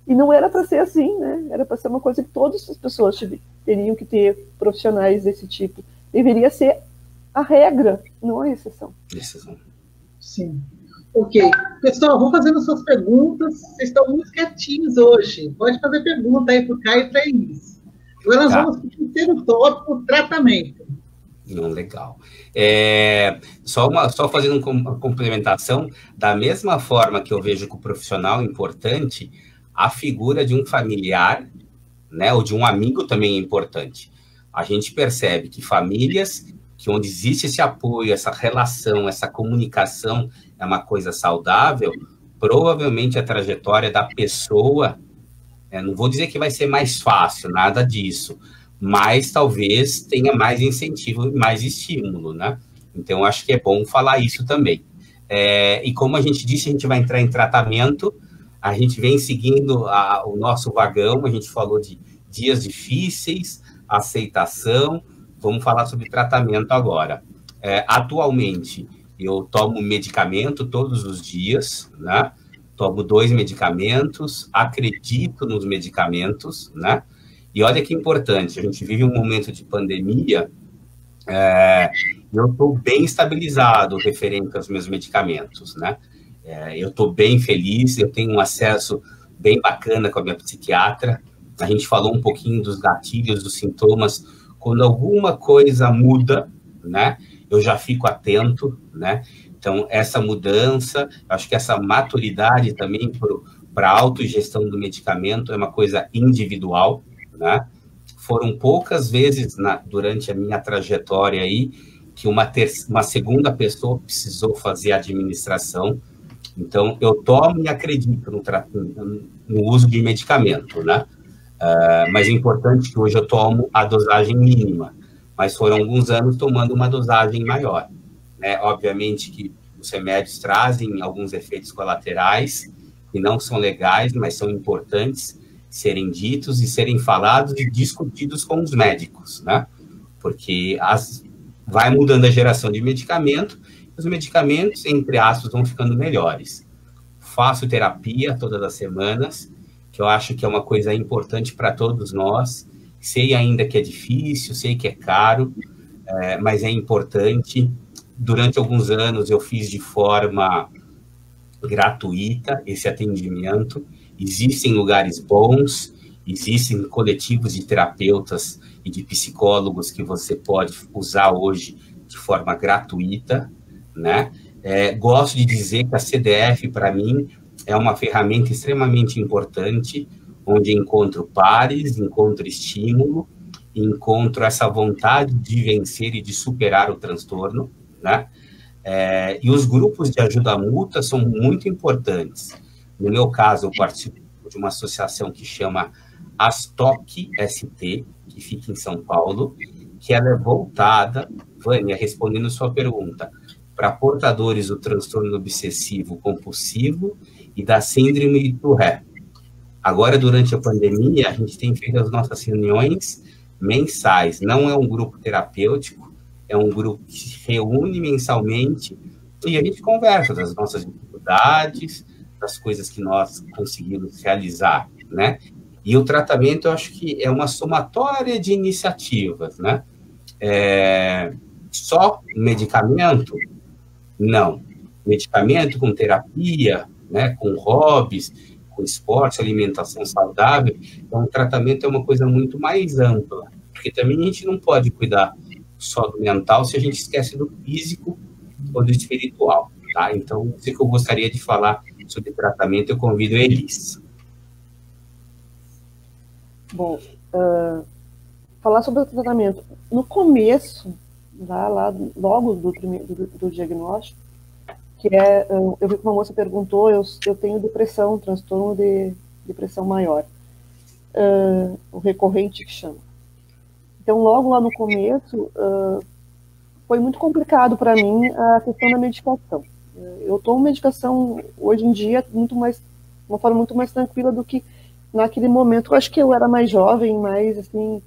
S3: E não era para ser assim, né? Era para ser uma coisa que todas as pessoas teriam que ter profissionais desse tipo. Deveria ser a regra, não a exceção.
S1: Sim. Ok. Pessoal, vou fazendo suas perguntas. Vocês estão muito quietinhos hoje. Pode fazer pergunta aí para o Caio e para a Elis. Agora nós vamos para o terceiro tópico, tratamento.
S2: Não, legal. Só fazendo uma complementação, da mesma forma que eu vejo que o profissional é importante, a figura de um familiar, né, ou de um amigo também é importante. A gente percebe que famílias onde existe esse apoio, essa relação, essa comunicação é uma coisa saudável, provavelmente a trajetória da pessoa, não vou dizer que vai ser mais fácil, nada disso, mas talvez tenha mais incentivo e mais estímulo, né? Então, acho que é bom falar isso também. E como a gente disse, a gente vai entrar em tratamento, a gente vem seguindo o nosso vagão, a gente falou de dias difíceis, aceitação. Vamos falar sobre tratamento agora. Atualmente, eu tomo medicamento todos os dias, né? Tomo 2 medicamentos, acredito nos medicamentos, né? E olha que importante, a gente vive um momento de pandemia, eu estou bem estabilizado referente aos meus medicamentos, né? Eu estou bem feliz, eu tenho um acesso bem bacana com a minha psiquiatra. A gente falou um pouquinho dos gatilhos, dos sintomas. Quando alguma coisa muda, né, eu já fico atento, né? Então, essa mudança, acho que essa maturidade também para a autogestão do medicamento é uma coisa individual, né? Foram poucas vezes durante a minha trajetória aí que uma segunda pessoa precisou fazer a administração. Então, eu tomo e acredito no uso de medicamento, né? Mas é importante que hoje eu tomo a dosagem mínima, mas foram alguns anos tomando uma dosagem maior, né? Obviamente que os remédios trazem alguns efeitos colaterais que não são legais, mas são importantes serem ditos e serem falados e discutidos com os médicos, né? Porque vai mudando a geração de medicamento, os medicamentos, entre aspas, vão ficando melhores. Faço terapia todas as semanas, que eu acho que é uma coisa importante para todos nós. Sei ainda que é difícil, sei que é caro, mas é importante. Durante alguns anos eu fiz de forma gratuita esse atendimento. Existem lugares bons, existem coletivos de terapeutas e de psicólogos que você pode usar hoje de forma gratuita, né? Gosto de dizer que a CDF, para mim, é uma ferramenta extremamente importante, onde encontro pares, encontro estímulo, encontro essa vontade de vencer e de superar o transtorno, né? E os grupos de ajuda mútua são muito importantes. No meu caso, eu participo de uma associação que chama Astock ST, que fica em São Paulo, que ela é voltada, Vânia, respondendo sua pergunta, para portadores do transtorno obsessivo compulsivo e da síndrome de Tourette. Agora, durante a pandemia, a gente tem feito as nossas reuniões mensais. Não é um grupo terapêutico, é um grupo que se reúne mensalmente e a gente conversa das nossas dificuldades, das coisas que nós conseguimos realizar, né? E o tratamento, eu acho que é uma somatória de iniciativas, né? Só medicamento? Não. Medicamento com terapia, né? Com hobbies, com esporte, alimentação saudável. Então, o tratamento é uma coisa muito mais ampla, porque também a gente não pode cuidar só do mental se a gente esquece do físico ou do espiritual, tá? Então, se eu gostaria de falar sobre tratamento, eu convido a Elis.
S3: Bom, falar sobre o tratamento. No começo, lá logo do diagnóstico, que eu vi que uma moça perguntou, eu tenho depressão, transtorno de depressão maior, o recorrente que chama. Então, logo lá no começo, foi muito complicado para mim a questão da medicação. Eu tomo medicação hoje em dia uma forma muito mais tranquila do que naquele momento. Eu acho que eu era mais jovem, mais assim,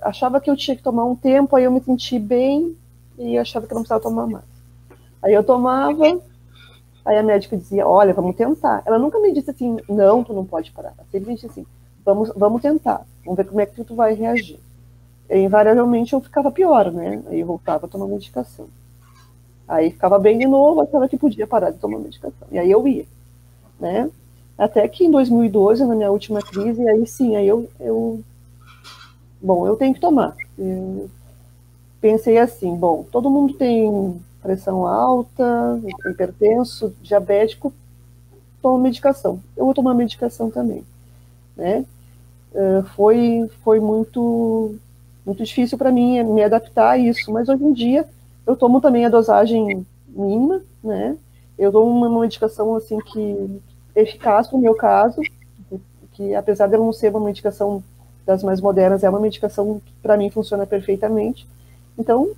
S3: achava que eu tinha que tomar um tempo, aí eu me senti bem e achava que eu não precisava tomar mais. Aí eu tomava, aí a médica dizia, olha, vamos tentar. Ela nunca me disse assim, não, tu não pode parar. Ela sempre disse assim, vamos tentar, vamos ver como é que tu vai reagir. E, invariavelmente eu ficava pior, né? Aí eu voltava a tomar medicação. Aí ficava bem de novo, achava que podia parar de tomar medicação. E aí eu ia, né? Até que em 2012, na minha última crise, aí sim, aí eu tenho que tomar. Eu pensei assim, bom, todo mundo tem pressão alta, hipertenso, diabético, toma medicação. Eu vou tomar medicação também, né? Foi muito difícil para mim me adaptar a isso, mas hoje em dia eu tomo também a dosagem mínima, né? Eu dou uma medicação assim que é eficaz no meu caso, que apesar de não ser uma medicação das mais modernas, é uma medicação que para mim funciona perfeitamente. Então,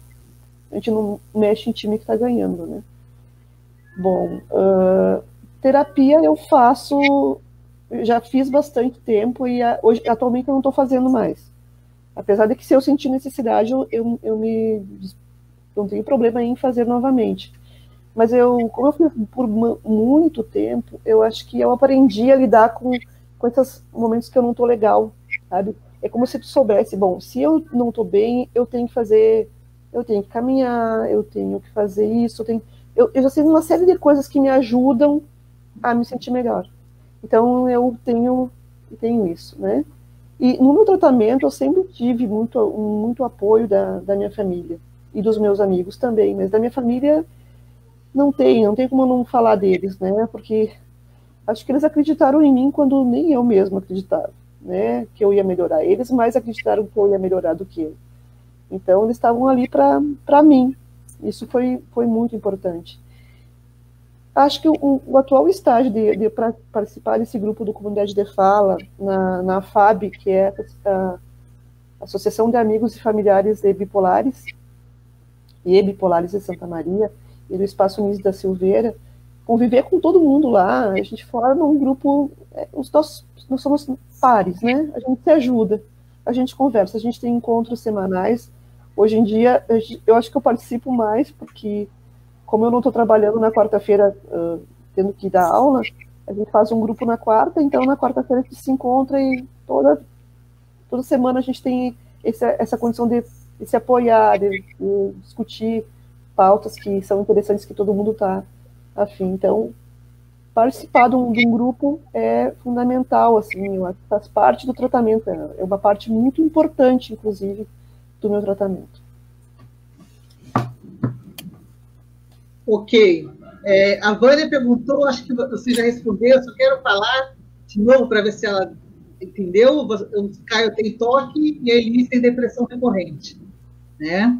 S3: a gente não mexe em time que está ganhando, né? Bom, terapia eu faço, já fiz bastante tempo e hoje, atualmente eu não estou fazendo mais. Apesar de que se eu sentir necessidade, eu não tenho problema em fazer novamente. Mas como eu fiz por muito tempo, eu acho que eu aprendi a lidar com esses momentos que eu não estou legal, sabe? É como se tu soubesse, bom, se eu não estou bem, eu tenho que caminhar, eu tenho que fazer isso, eu já sei uma série de coisas que me ajudam a me sentir melhor. Então, eu tenho isso, né? E no meu tratamento, eu sempre tive muito apoio da minha família e dos meus amigos também, mas da minha família não tem como não falar deles, né? Porque acho que eles acreditaram em mim quando nem eu mesma acreditava, né? Que eu ia melhorar. Eles mais acreditaram que eu ia melhorar do que eu. Então, eles estavam ali para mim. Isso foi muito importante. Acho que o atual estágio de participar desse grupo do Comunidade de Fala, na FAB, que é a Associação de Amigos e Familiares Bipolares, e Bipolares de Santa Maria, e do Espaço Unis da Silveira, conviver com todo mundo lá, a gente forma um grupo, nós somos pares, né? A gente se ajuda, a gente conversa, a gente tem encontros semanais. Hoje em dia, eu acho que eu participo mais, porque como eu não estou trabalhando na quarta-feira, tendo que dar aula, a gente faz um grupo na quarta, então na quarta-feira a gente se encontra e toda semana a gente tem essa condição de se apoiar, de discutir pautas que são interessantes, que todo mundo está afim. Então, participar de um grupo é fundamental, assim, eu acho que faz parte do tratamento, é uma parte muito importante, inclusive, do meu tratamento.
S1: Ok. A Vânia perguntou, acho que você já respondeu, eu só quero falar de novo para ver se ela entendeu. O Caio tem toque e a Elis tem depressão recorrente, né?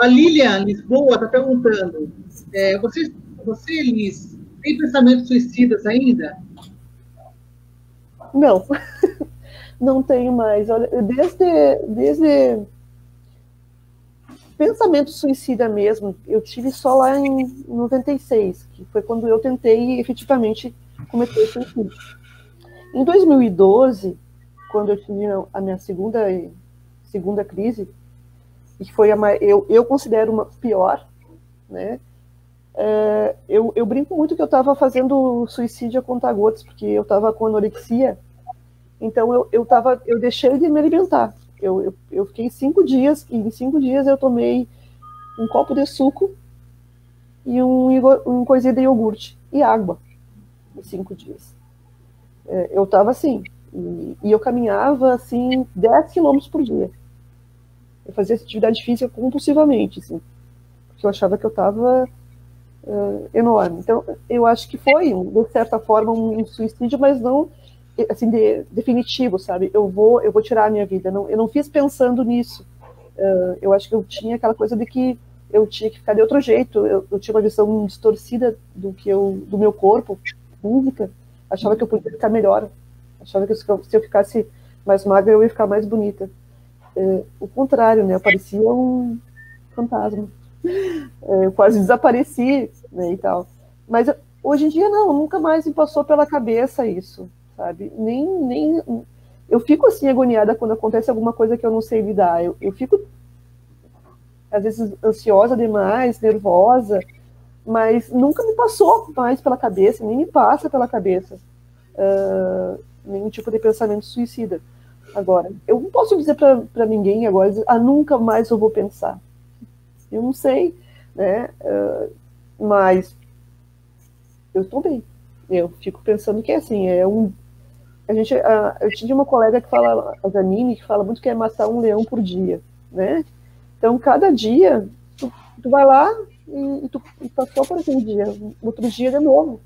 S1: A Lilian Lisboa está perguntando, você, Elis, tem pensamentos suicidas ainda?
S3: Não, não tenho mais. Olha, desde pensamento suicida mesmo, eu tive só lá em 96, que foi quando eu tentei efetivamente cometer suicídio. Em 2012, quando eu tive a minha segunda crise, que foi eu considero uma pior, né? Eu brinco muito que eu estava fazendo suicídio a conta-gotas, porque eu estava com anorexia, então eu deixei de me alimentar. Eu fiquei 5 dias, e em 5 dias eu tomei um copo de suco e um coisinha de iogurte e água, em 5 dias. Eu estava assim, e eu caminhava assim 10 quilômetros por dia. Eu fazia atividade física compulsivamente, assim, porque eu achava que eu estava enorme. Então, eu acho que foi, de certa forma, um suicídio, mas não assim, definitivo, sabe? Eu vou tirar a minha vida. Eu não fiz pensando nisso. Eu acho que eu tinha aquela coisa de que eu tinha que ficar de outro jeito. Eu tinha uma visão distorcida do meu corpo, física. Achava que eu podia ficar melhor. Achava que se eu ficasse mais magra, eu ia ficar mais bonita. O contrário, né? Eu parecia um fantasma. Eu quase desapareci, né, e tal. Mas hoje em dia, não, nunca mais me passou pela cabeça isso, sabe? Nem eu fico assim agoniada quando acontece alguma coisa que eu não sei lidar. Eu fico, às vezes, ansiosa demais, nervosa, mas nunca me passou mais pela cabeça, nem me passa pela cabeça nenhum tipo de pensamento suicida. Agora, eu não posso dizer para ninguém agora, nunca mais eu vou pensar. Eu não sei, né? Mas eu estou bem. Eu fico pensando que assim, eu tinha uma colega que fala, a Zanini, que fala muito que é matar um leão por dia, né? Então, cada dia, tu vai lá e tu passou por aquele dia, outro dia de novo.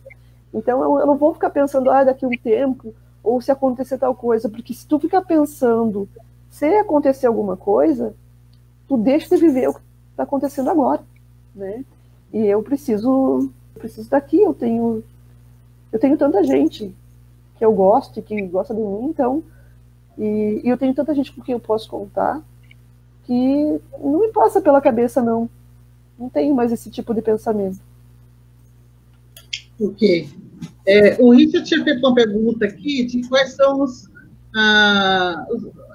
S3: Então, eu não vou ficar pensando, daqui a um tempo, ou se acontecer tal coisa, porque se tu ficar pensando, se acontecer alguma coisa, tu deixa de viver o que está acontecendo agora, né? E eu preciso daqui, eu tenho tanta gente que eu gosto e que gosta de mim, então, e eu tenho tanta gente com quem eu posso contar, que não me passa pela cabeça, não tenho mais esse tipo de pensamento.
S1: Ok. O Richard tinha feito uma pergunta aqui de quais são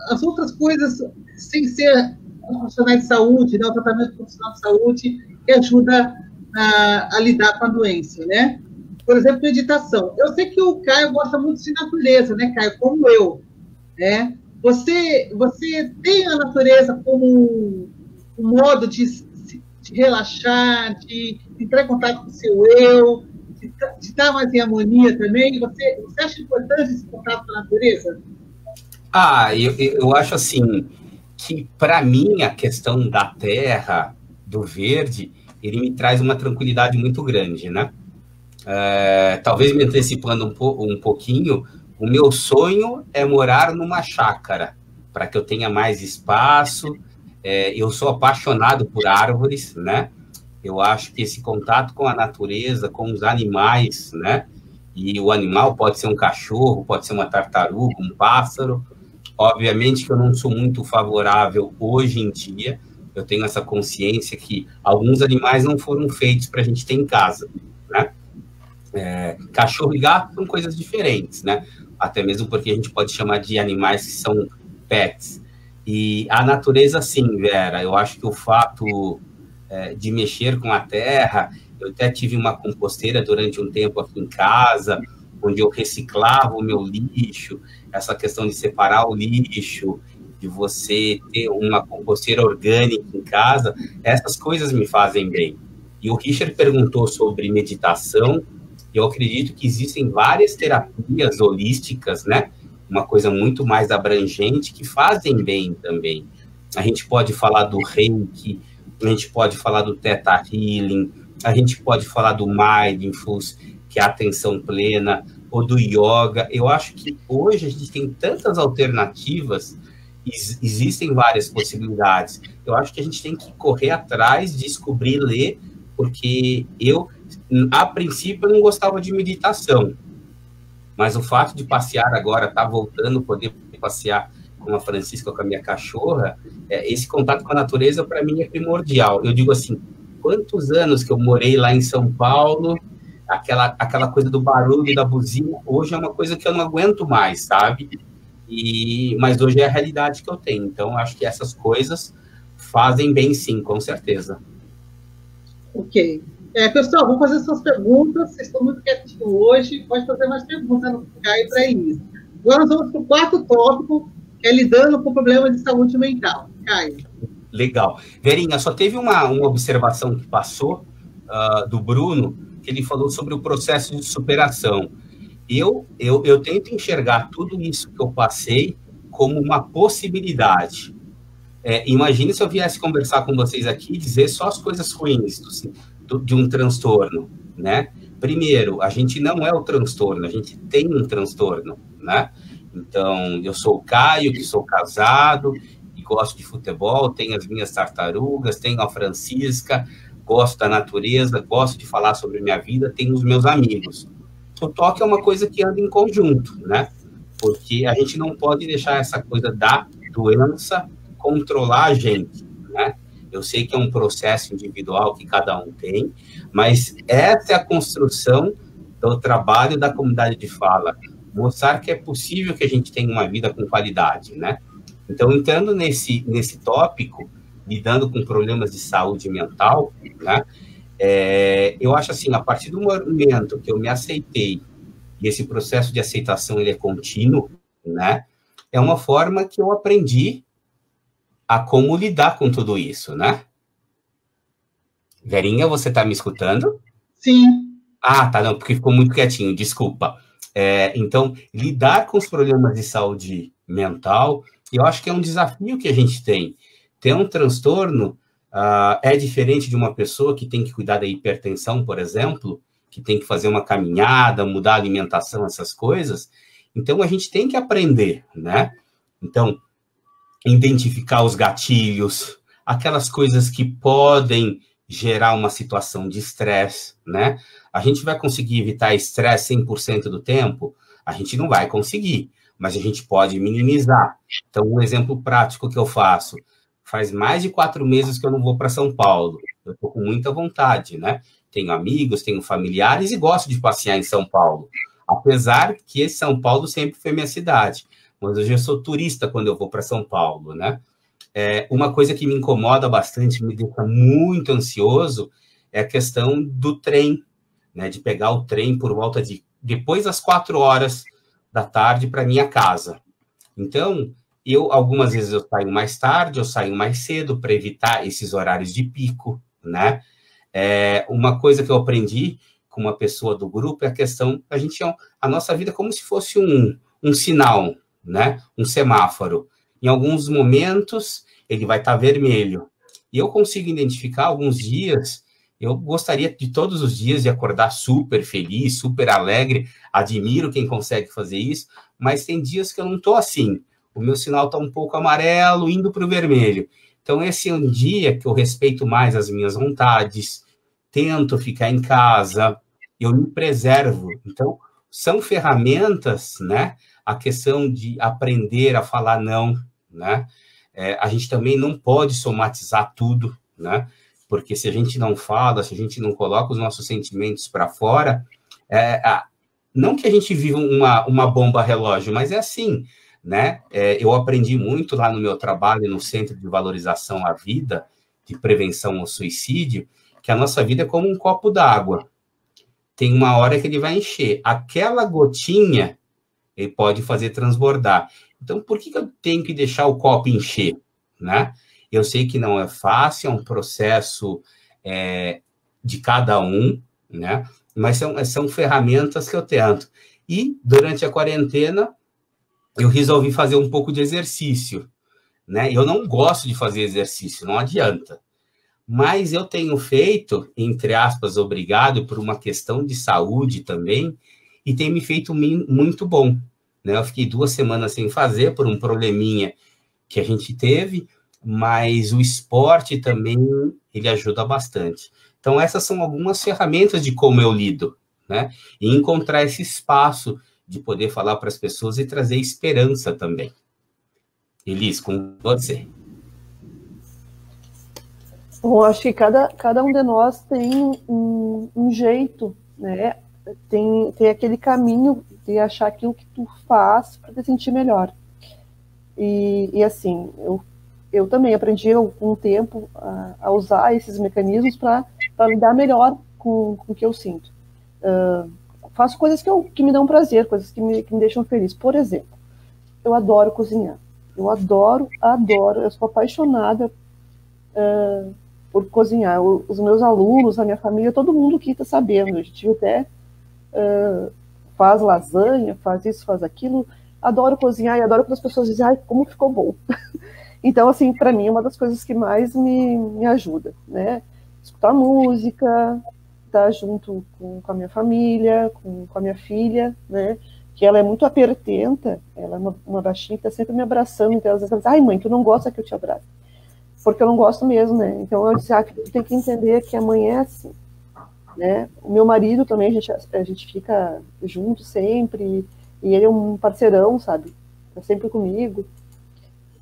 S1: as outras coisas, sem ser profissionais de saúde, né, o tratamento profissional de saúde, que ajuda a lidar com a doença, né? Por exemplo, meditação. Eu sei que o Caio gosta muito de natureza, né, Caio? Como eu, né? Você tem a natureza como um modo de relaxar, de entrar em contato com o seu eu, de estar mais em harmonia também? Você acha importante esse contato com a natureza?
S2: Eu acho assim, que para mim a questão da terra, do verde, ele me traz uma tranquilidade muito grande, né? Talvez me antecipando um pouquinho, o meu sonho é morar numa chácara, para que eu tenha mais espaço. Eu sou apaixonado por árvores, né? Eu acho que esse contato com a natureza, com os animais, né? E o animal pode ser um cachorro, pode ser uma tartaruga, um pássaro. Obviamente que eu não sou muito favorável hoje em dia. Eu tenho essa consciência que alguns animais não foram feitos para a gente ter em casa, né? Cachorro e gato são coisas diferentes, né? Até mesmo porque a gente pode chamar de animais que são pets. E a natureza, sim, Vera, eu acho que o fato de mexer com a terra, eu até tive uma composteira durante um tempo aqui em casa, onde eu reciclava o meu lixo, essa questão de separar o lixo, de você ter uma composteira orgânica em casa, essas coisas me fazem bem. E o Richard perguntou sobre meditação. Eu acredito que existem várias terapias holísticas, né? Uma coisa muito mais abrangente, que fazem bem também. A gente pode falar do Reiki, a gente pode falar do Theta Healing, a gente pode falar do Mindfulness, que é a atenção plena, ou do Yoga. Eu acho que hoje a gente tem tantas alternativas, existem várias possibilidades. Eu acho que a gente tem que correr atrás, descobrir, ler, porque a princípio, eu não gostava de meditação. mas o fato de passear agora, tá voltando, poder passear com a Francisca, com a minha cachorra, esse contato com a natureza, para mim, é primordial. Eu digo assim, quantos anos que eu morei lá em São Paulo, aquela coisa do barulho e da buzina, hoje é uma coisa que eu não aguento mais, sabe? Mas hoje é a realidade que eu tenho. Então, acho que essas coisas fazem bem, sim, com certeza.
S1: Ok. Pessoal, vou fazer suas perguntas. Vocês estão muito quietinhos hoje. Pode fazer mais perguntas no Caio para isso. Agora nós vamos para o quarto tópico, que é lidando com problemas de saúde mental. Caio.
S2: Legal. Verinha, só teve uma observação que passou do Bruno, que ele falou sobre o processo de superação. Eu tento enxergar tudo isso que eu passei como uma possibilidade. Imagine se eu viesse conversar com vocês aqui e dizer só as coisas ruins de um transtorno, né? Primeiro, a gente não é o transtorno, a gente tem um transtorno, né? Então, eu sou o Caio, que sou casado e gosto de futebol, tenho as minhas tartarugas, tenho a Francisca, gosto da natureza, gosto de falar sobre minha vida, tenho os meus amigos. O toque é uma coisa que anda em conjunto, né? Porque a gente não pode deixar essa coisa da doença controlar a gente, né? Eu sei que é um processo individual que cada um tem, mas essa é a construção do trabalho da comunidade de fala, mostrar que é possível que a gente tenha uma vida com qualidade, né? Então, entrando nesse tópico, lidando com problemas de saúde mental, né? Eu acho assim, a partir do momento que eu me aceitei, e esse processo de aceitação ele é contínuo, né? É uma forma que eu aprendi a como lidar com tudo isso, né? Verinha, você está me escutando?
S1: Sim.
S2: Ah, tá, não, porque ficou muito quietinho, desculpa. Então, lidar com os problemas de saúde mental, eu acho que é um desafio que a gente tem. Ter um transtorno é diferente de uma pessoa que tem que cuidar da hipertensão, por exemplo, que tem que fazer uma caminhada, mudar a alimentação, essas coisas. Então, a gente tem que aprender, né? Então, identificar os gatilhos, aquelas coisas que podem gerar uma situação de estresse, né? A gente vai conseguir evitar estresse 100% do tempo? A gente não vai conseguir, mas a gente pode minimizar. Então, um exemplo prático que eu faço, faz mais de 4 meses que eu não vou para São Paulo. Eu estou com muita vontade, né? Tenho amigos, tenho familiares e gosto de passear em São Paulo. Apesar que São Paulo sempre foi minha cidade. Mas hoje eu sou turista quando eu vou para São Paulo, né? Uma coisa que me incomoda bastante, me deixa muito ansioso, é a questão do trem, né? De pegar o trem por volta de depois das 4 horas da tarde para minha casa. Então, algumas vezes eu saio mais tarde, eu saio mais cedo para evitar esses horários de pico, né? Uma coisa que eu aprendi com uma pessoa do grupo é a questão, a nossa vida é como se fosse um sinal, né? Um semáforo. Em alguns momentos, ele vai estar vermelho. E eu consigo identificar alguns dias, eu gostaria de todos os dias de acordar super feliz, super alegre, admiro quem consegue fazer isso, mas tem dias que eu não estou assim. O meu sinal está um pouco amarelo, indo para o vermelho. Então, esse é um dia que eu respeito mais as minhas vontades, tento ficar em casa, eu me preservo. Então, são ferramentas, né? A questão de aprender a falar não, né? A gente também não pode somatizar tudo, né? Porque se a gente não fala, se a gente não coloca os nossos sentimentos para fora, não que a gente viva uma bomba relógio, mas é assim, né? Eu aprendi muito lá no meu trabalho, no Centro de Valorização à Vida, de Prevenção ao Suicídio, que a nossa vida é como um copo d'água. Tem uma hora que ele vai encher. Aquela gotinha, ele pode fazer transbordar. Então, por que eu tenho que deixar o copo encher, né? Eu sei que não é fácil, é um processo de cada um, né? Mas são ferramentas que eu tento. E, durante a quarentena, eu resolvi fazer um pouco de exercício, né? Eu não gosto de fazer exercício, não adianta. Mas eu tenho feito, entre aspas, obrigado, por uma questão de saúde também, e tem me feito muito bom, né? Eu fiquei 2 semanas sem fazer, por um probleminha que a gente teve, mas o esporte também, ele ajuda bastante. Então, essas são algumas ferramentas de como eu lido, né? E encontrar esse espaço de poder falar para as pessoas e trazer esperança também. Elis, com você.
S3: Bom, acho que cada um de nós tem um jeito, né? Tem aquele caminho de achar aquilo que tu faz para te sentir melhor. E assim, eu também aprendi com o tempo a usar esses mecanismos para lidar melhor com o que eu sinto. Faço coisas que me dão prazer, coisas que me deixam feliz. Por exemplo, eu adoro cozinhar. Eu adoro, eu sou apaixonada por cozinhar. Os meus alunos, a minha família, todo mundo aqui está sabendo. A gente até faz lasanha, faz isso, faz aquilo. Adoro cozinhar e adoro que as pessoas dizem, ai, como ficou bom. Então, assim, para mim é uma das coisas que mais me ajuda, né? Escutar música, estar junto com a minha família, com a minha filha, né? Que ela é muito apertenta, ela é uma baixinha que está sempre me abraçando, então às vezes ela diz, ai mãe, tu não gosta que eu te abrace? Porque eu não gosto mesmo, né? Então eu disse, tu tem que entender que amanhã é assim, né? O meu marido também, a gente fica junto sempre, e ele é um parceirão, sabe? Tá sempre comigo.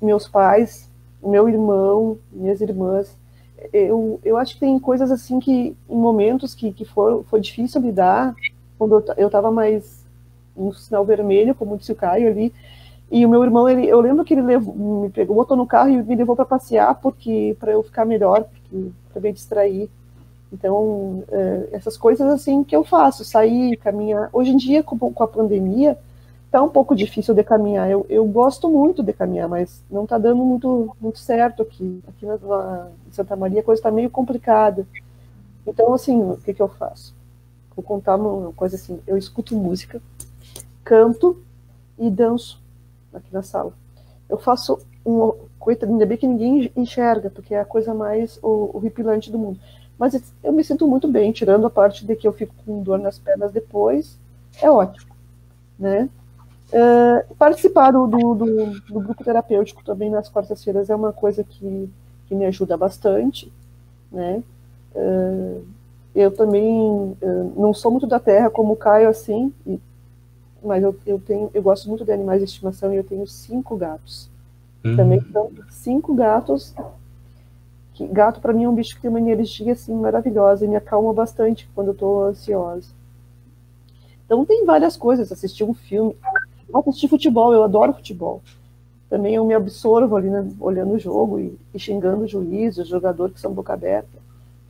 S3: Meus pais, meu irmão, minhas irmãs. Eu acho que tem coisas assim que, em momentos que foi difícil lidar, quando eu estava mais no sinal vermelho, como disse o Caio ali, e o meu irmão, eu lembro que ele me pegou, botou no carro e me levou para passear, para eu ficar melhor, para me distrair. Então, essas coisas assim que eu faço, sair, caminhar. Hoje em dia, com a pandemia, tá um pouco difícil de caminhar. Eu gosto muito de caminhar, mas não tá dando muito certo aqui. Aqui em Santa Maria a coisa está meio complicada. Então, assim, o que eu faço? Vou contar uma coisa assim. Eu escuto música, canto e danço aqui na sala. Eu faço uma coisa, ainda bem que ninguém enxerga, porque é a coisa mais horripilante do mundo. Mas eu me sinto muito bem, tirando a parte de que eu fico com dor nas pernas depois, é ótimo, né? Participar do grupo terapêutico também nas quartas-feiras é uma coisa que me ajuda bastante, né? Eu também não sou muito da terra como o Caio, assim, mas eu gosto muito de animais de estimação e eu tenho 5 gatos. Também são 5 gatos. Gato, para mim, é um bicho que tem uma energia assim, maravilhosa e me acalma bastante quando eu estou ansiosa. Então, tem várias coisas. Assistir um filme, assistir futebol, eu adoro futebol. Também eu me absorvo ali, né, olhando o jogo e xingando o juiz, o jogador que são boca aberta.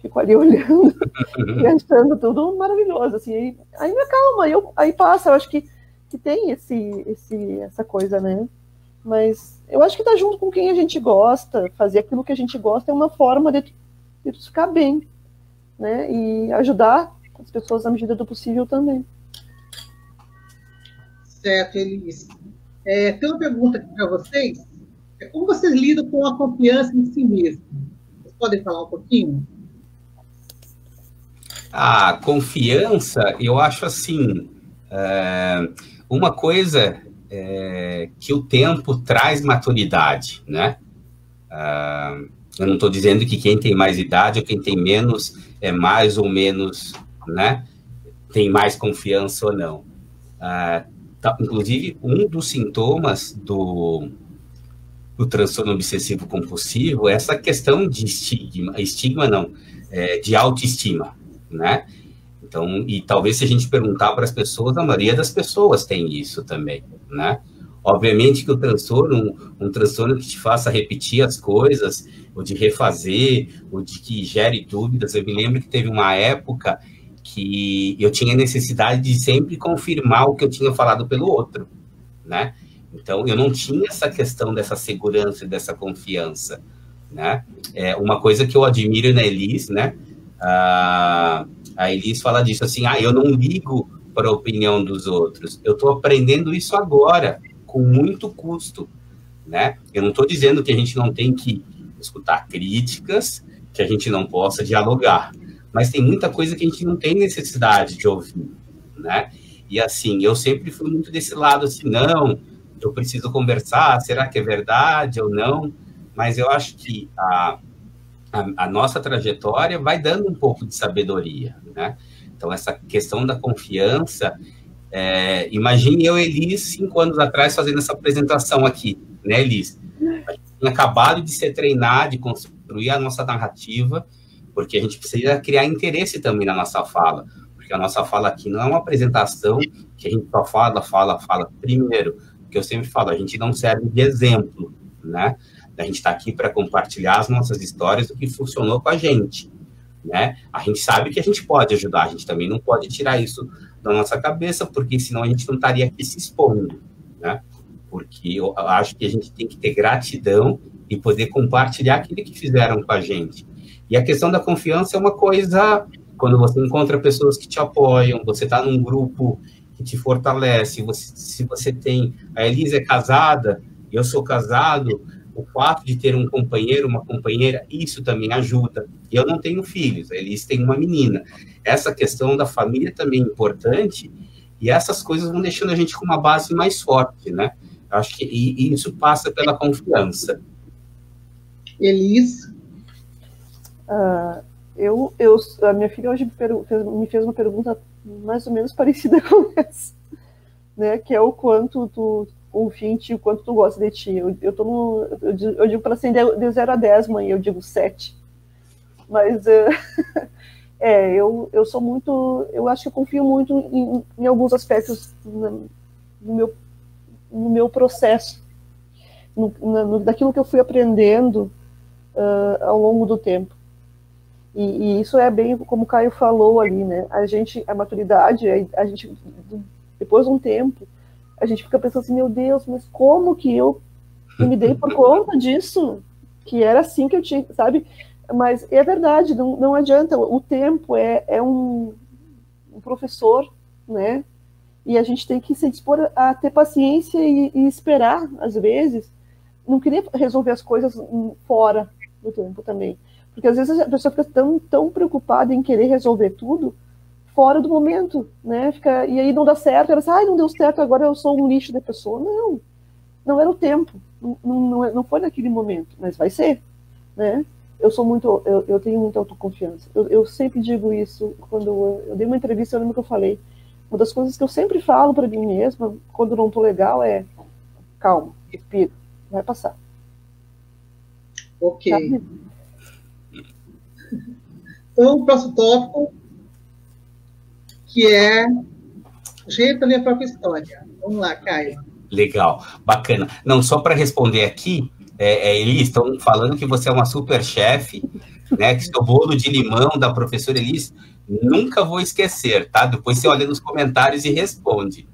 S3: Fico ali olhando e achando tudo maravilhoso. Assim, aí me acalma, aí passa. Eu acho que tem essa coisa, né? Mas eu acho que estar junto com quem a gente gosta, fazer aquilo que a gente gosta é uma forma de ficar bem, né? E ajudar as pessoas na medida do possível também.
S1: Certo, Elis. Tem uma pergunta aqui para vocês. Como vocês lidam com a confiança em si mesmo? Vocês podem falar um pouquinho?
S2: A confiança, eu acho assim, uma coisa que o tempo traz maturidade, né? Eu não estou dizendo que quem tem mais idade ou quem tem menos é mais ou menos, né? Tem mais confiança ou não. Inclusive, um dos sintomas do transtorno obsessivo compulsivo é essa questão de de autoestima, né? Então, e talvez se a gente perguntar para as pessoas, a maioria das pessoas tem isso também, né? Obviamente que o transtorno, um transtorno que te faça repetir as coisas, ou de refazer, ou de que gere dúvidas. Eu me lembro que teve uma época que eu tinha necessidade de sempre confirmar o que eu tinha falado pelo outro, né? Então, eu não tinha essa questão dessa segurança e dessa confiança, né? Uma coisa que eu admiro na Elis, né? A Elis fala disso, assim, eu não ligo para a opinião dos outros. Eu estou aprendendo isso agora, com muito custo, né? Eu não estou dizendo que a gente não tem que escutar críticas, que a gente não possa dialogar, mas tem muita coisa que a gente não tem necessidade de ouvir, né? E, assim, eu sempre fui muito desse lado, assim, não, eu preciso conversar, será que é verdade ou não? Mas eu acho que a nossa trajetória vai dando um pouco de sabedoria, né? Então, essa questão da confiança, Imagine eu e Elis, 5 anos atrás, fazendo essa apresentação aqui, né, Elis? A gente tinha acabado de se treinar, de construir a nossa narrativa, porque a gente precisa criar interesse também na nossa fala, porque a nossa fala aqui não é uma apresentação que a gente só fala. Primeiro, que eu sempre falo, a gente não serve de exemplo, né? A gente está aqui para compartilhar as nossas histórias do que funcionou com a gente, né? A gente sabe que a gente pode ajudar, a gente também não pode tirar isso da nossa cabeça, porque senão a gente não estaria aqui se expondo, né? Porque eu acho que a gente tem que ter gratidão e poder compartilhar aquilo que fizeram com a gente. E a questão da confiança é uma coisa, quando você encontra pessoas que te apoiam, você está num grupo que te fortalece, se você tem... A Elisa é casada, eu sou casado, o fato de ter um companheiro, uma companheira, isso também ajuda. Eu não tenho filhos, a Elisa tem uma menina. Essa questão da família também é importante, e essas coisas vão deixando a gente com uma base mais forte, né? Acho que e isso passa pela confiança.
S1: Elis?
S3: A minha filha hoje me fez uma pergunta mais ou menos parecida com essa, né? Que é o quanto tu confia em ti, o quanto tu gosta de ti. Eu digo para assim, de 0 a 10, mãe, eu digo 7. Mas eu sou muito, eu acho que eu confio muito em alguns aspectos no meu processo, daquilo que eu fui aprendendo ao longo do tempo. E isso é bem como o Caio falou ali, né? A maturidade, a gente, depois de um tempo, a gente fica pensando assim, meu Deus, mas como que eu me dei por conta disso? Que era assim que eu tinha, sabe? Mas é verdade, não adianta. O tempo é um professor, né? E a gente tem que se dispor a ter paciência e esperar, às vezes. Não querer resolver as coisas fora do tempo também. Porque às vezes a pessoa fica tão preocupada em querer resolver tudo fora do momento, né? E aí não dá certo, ela diz, não deu certo, agora eu sou um lixo da pessoa. Não era o tempo, não foi naquele momento, mas vai ser, né? Eu tenho muita autoconfiança. Eu sempre digo isso, quando eu dei uma entrevista, eu lembro que eu falei, uma das coisas que eu sempre falo para mim mesma, quando não tô legal, é calma, respira, vai passar.
S1: Ok. Sabe? Então, o próximo tópico, que é jeito da minha própria história. Vamos lá, Caio.
S2: Legal, bacana. Não, só para responder aqui, Elis, estão falando que você é uma super chefe, né? Que seu bolo de limão da professora Elis, nunca vou esquecer, tá? Depois você olha nos comentários e responde.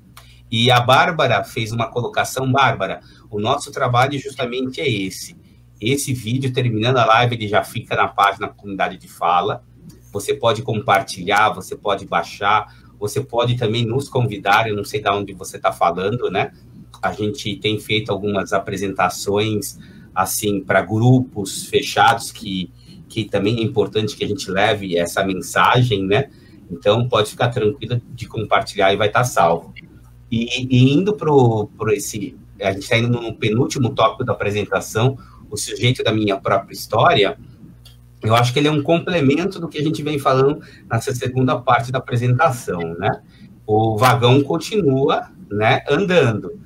S2: E a Bárbara fez uma colocação, Bárbara, o nosso trabalho justamente é esse. Esse vídeo, terminando a live, ele já fica na página Comunidade de Fala. Você pode compartilhar, você pode baixar, você pode também nos convidar, eu não sei de onde você está falando, né? A gente tem feito algumas apresentações, assim, para grupos fechados, que também é importante que a gente leve essa mensagem, né? Então, pode ficar tranquilo de compartilhar e vai estar salvo. E indo para esse... A gente está indo no penúltimo tópico da apresentação, o sujeito da minha própria história. Eu acho que ele é um complemento do que a gente vem falando nessa segunda parte da apresentação, né? O vagão continua, né, andando,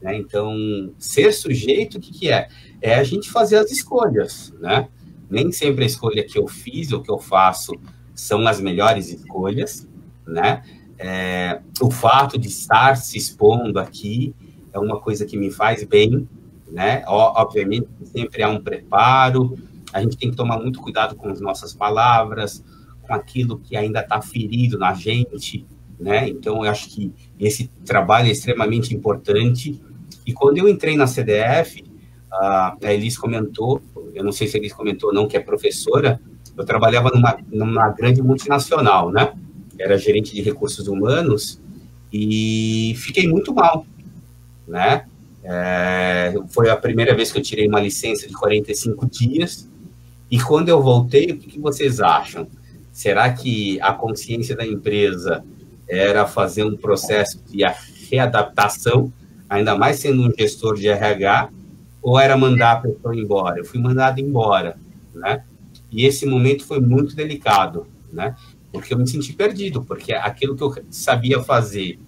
S2: né? Então, ser sujeito, o que é? É a gente fazer as escolhas, né? Nem sempre a escolha que eu fiz ou que eu faço são as melhores escolhas, né? O fato de estar se expondo aqui é uma coisa que me faz bem, né? Obviamente, sempre há um preparo, a gente tem que tomar muito cuidado com as nossas palavras, com aquilo que ainda está ferido na gente, né? Então, eu acho que esse trabalho é extremamente importante. E quando eu entrei na CDF, a Elis comentou, eu não sei se a Elis comentou ou não, que é professora, eu trabalhava numa grande multinacional, né? Era gerente de recursos humanos e fiquei muito mal, né? Foi a primeira vez que eu tirei uma licença de 45 dias. E quando eu voltei, o que vocês acham? Será que a consciência da empresa era fazer um processo de readaptação, ainda mais sendo um gestor de RH, ou era mandar a pessoa embora? Eu fui mandado embora, né? E esse momento foi muito delicado, né? Porque eu me senti perdido, porque aquilo que eu sabia fazer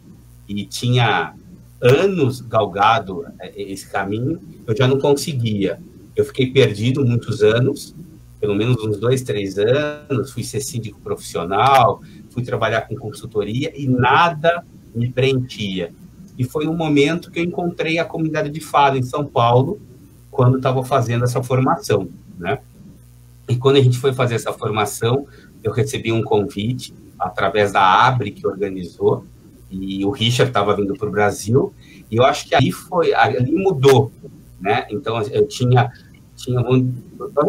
S2: e tinha anos galgado esse caminho, eu já não conseguia. Eu fiquei perdido muitos anos, pelo menos uns 2, 3 anos, fui ser síndico profissional, fui trabalhar com consultoria e nada me preenchia. E foi um momento que eu encontrei a comunidade de fala em São Paulo, quando estava fazendo essa formação, né? E quando a gente foi fazer essa formação, eu recebi um convite através da Abre, que organizou, e o Richard estava vindo para o Brasil, e eu acho que ali mudou, né? Então, eu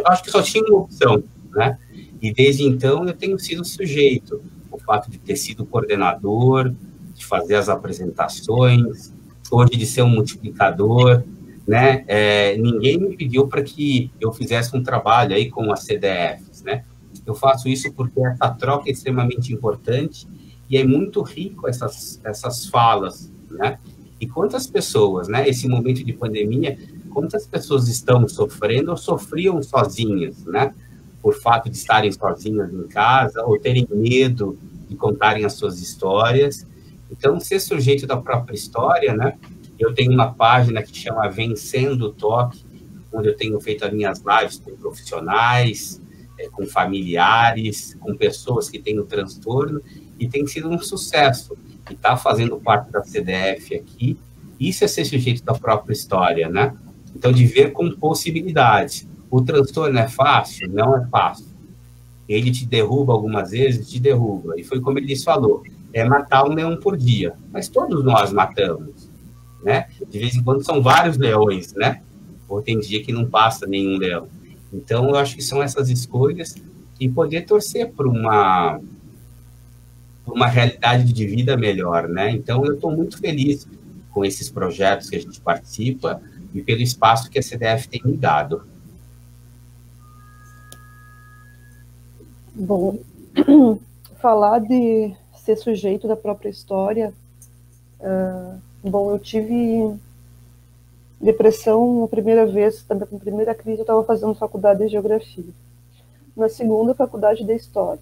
S2: acho que só tinha uma opção, né? E desde então eu tenho sido sujeito. O fato de ter sido coordenador, de fazer as apresentações, hoje de ser um multiplicador, né? Ninguém me pediu para que eu fizesse um trabalho aí com as CDFs, né? Eu faço isso porque essa troca é extremamente importante e é muito rico essas falas, né? E quantas pessoas, né? Esse momento de pandemia, quantas pessoas estão sofrendo ou sofriam sozinhas, né? Por fato de estarem sozinhas em casa ou terem medo de contarem as suas histórias. Então, ser sujeito da própria história, né? Eu tenho uma página que chama Vencendo o Toque, onde eu tenho feito as minhas lives com profissionais, com familiares, com pessoas que têm o transtorno, e tem sido um sucesso. E está fazendo parte da CDF aqui, isso é ser sujeito da própria história, né? Então, de ver com possibilidades. O transtorno é fácil? Não é fácil. Ele te derruba algumas vezes, te derruba. E foi como ele falou, é matar um leão por dia. Mas todos nós matamos, né? De vez em quando são vários leões, né? Ou tem dia que não passa nenhum leão. Então, eu acho que são essas escolhas e poder torcer por uma realidade de vida melhor, né? Então, eu estou muito feliz com esses projetos que a gente participa e pelo espaço que a CDF tem me dado.
S3: Bom, falar de ser sujeito da própria história, bom, eu tive depressão a primeira vez, na primeira crise eu estava fazendo faculdade de Geografia, na segunda faculdade de História.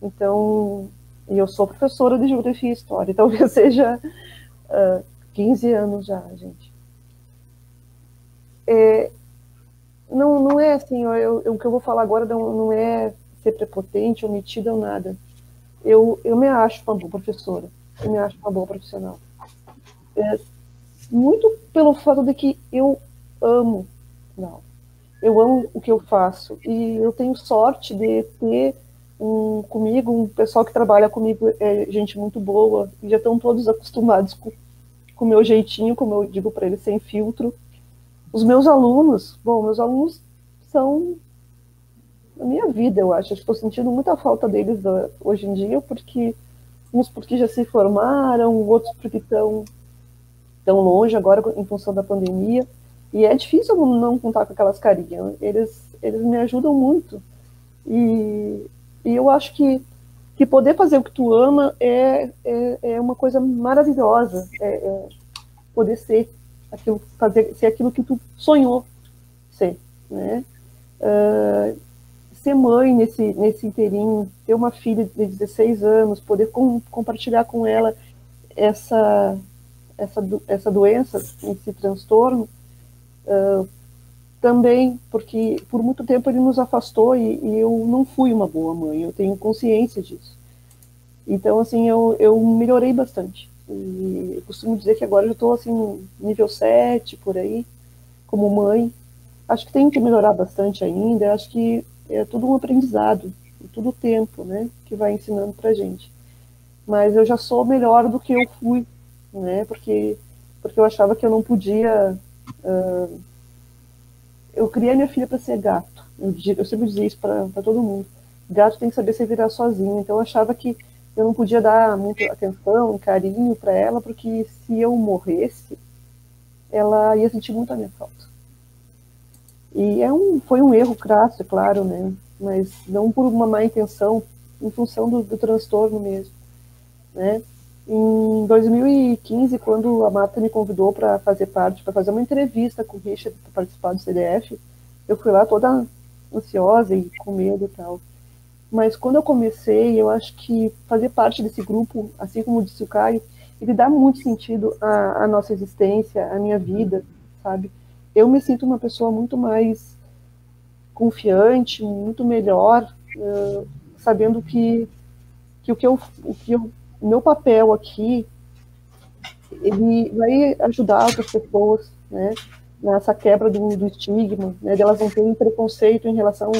S3: Então, e eu sou professora de Geografia e História, talvez seja 15 anos já, gente. Não é assim, o que eu vou falar agora não é ser prepotente ou metida ou nada. Eu me acho uma boa professora, eu me acho uma boa profissional. Muito pelo fato de que eu amo, eu amo o que eu faço, e eu tenho sorte de ter comigo, um pessoal que trabalha comigo, gente muito boa, e já estão todos acostumados com o meu jeitinho, como eu digo para eles, sem filtro. Os meus alunos são a minha vida, eu acho. Estou sentindo muita falta deles hoje em dia, porque uns porque já se formaram, outros porque estão longe agora em função da pandemia, e é difícil não contar com aquelas carinhas. Eles me ajudam muito, e eu acho que poder fazer o que tu ama é uma coisa maravilhosa, poder ser aquilo que tu sonhou ser, né? Ser mãe nesse inteirinho, ter uma filha de 16 anos, poder compartilhar com ela essa doença, esse transtorno, também, porque por muito tempo ele nos afastou e eu não fui uma boa mãe, eu tenho consciência disso. Então, assim, eu melhorei bastante. E eu costumo dizer que agora eu estou, assim, nível 7, por aí, como mãe. Acho que tenho que melhorar bastante ainda, acho que é tudo um aprendizado, tudo tempo, né, que vai ensinando pra gente. Mas eu já sou melhor do que eu fui, né, porque eu achava que eu não podia... eu criei minha filha para ser gato. Eu sempre dizia isso para todo mundo. Gato tem que saber se virar sozinho. Então eu achava que eu não podia dar muita atenção, carinho para ela, porque se eu morresse, ela ia sentir muito a minha falta. E foi um erro crasso, é claro, né? Mas não por uma má intenção, em função do transtorno mesmo, né? Em 2015, quando a Marta me convidou para fazer uma entrevista com o Richard para participar do CDF, eu fui lá toda ansiosa e com medo e tal. Mas quando eu comecei, eu acho que fazer parte desse grupo, assim como disse o Caio, ele dá muito sentido à nossa existência, à minha vida, sabe? Eu me sinto uma pessoa muito mais confiante, muito melhor, sabendo que o meu papel aqui, ele vai ajudar outras pessoas, né? Nessa quebra do estigma, né? De elas não terem preconceito em relação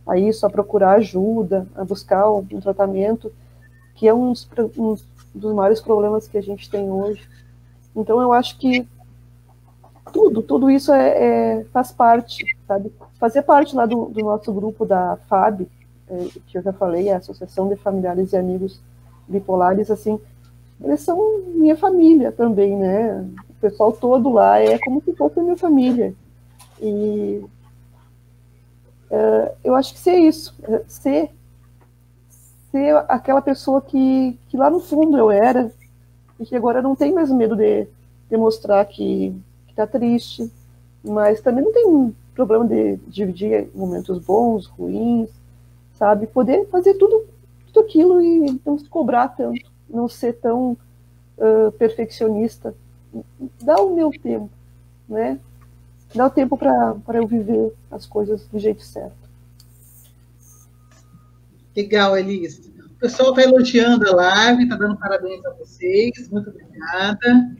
S3: a isso, a procurar ajuda, a buscar um tratamento, que é um dos maiores problemas que a gente tem hoje. Então, eu acho que tudo isso faz parte, sabe? Fazer parte lá do nosso grupo da FAB, que eu já falei, a Associação de Familiares e Amigos Bipolares, assim, eles são minha família também, né? O pessoal todo lá é como se fosse minha família. E eu acho que ser isso, ser aquela pessoa que lá no fundo eu era, e que agora não tem mais medo de mostrar que está triste, mas também não tem problema de dividir momentos bons, ruins, sabe? Poder fazer tudo aquilo e não se cobrar tanto, não ser tão perfeccionista. Dá o meu tempo, né? Dá o tempo para eu viver as coisas do jeito certo.
S1: Legal, Elis. O pessoal está elogiando a live, está dando parabéns a vocês. Muito obrigada.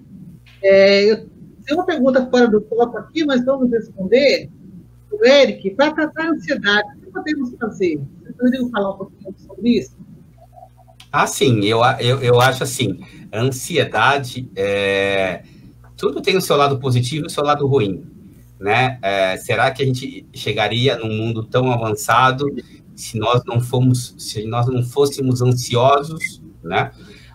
S1: Eu tenho uma pergunta fora do foco aqui, mas vamos responder. O Eric, para tratar a ansiedade, o que podemos fazer? Vocês poderiam falar um pouquinho sobre isso?
S2: Sim, eu acho assim, a ansiedade, tudo tem o seu lado positivo e o seu lado ruim, né? Será que a gente chegaria num mundo tão avançado se nós não fôssemos ansiosos, né?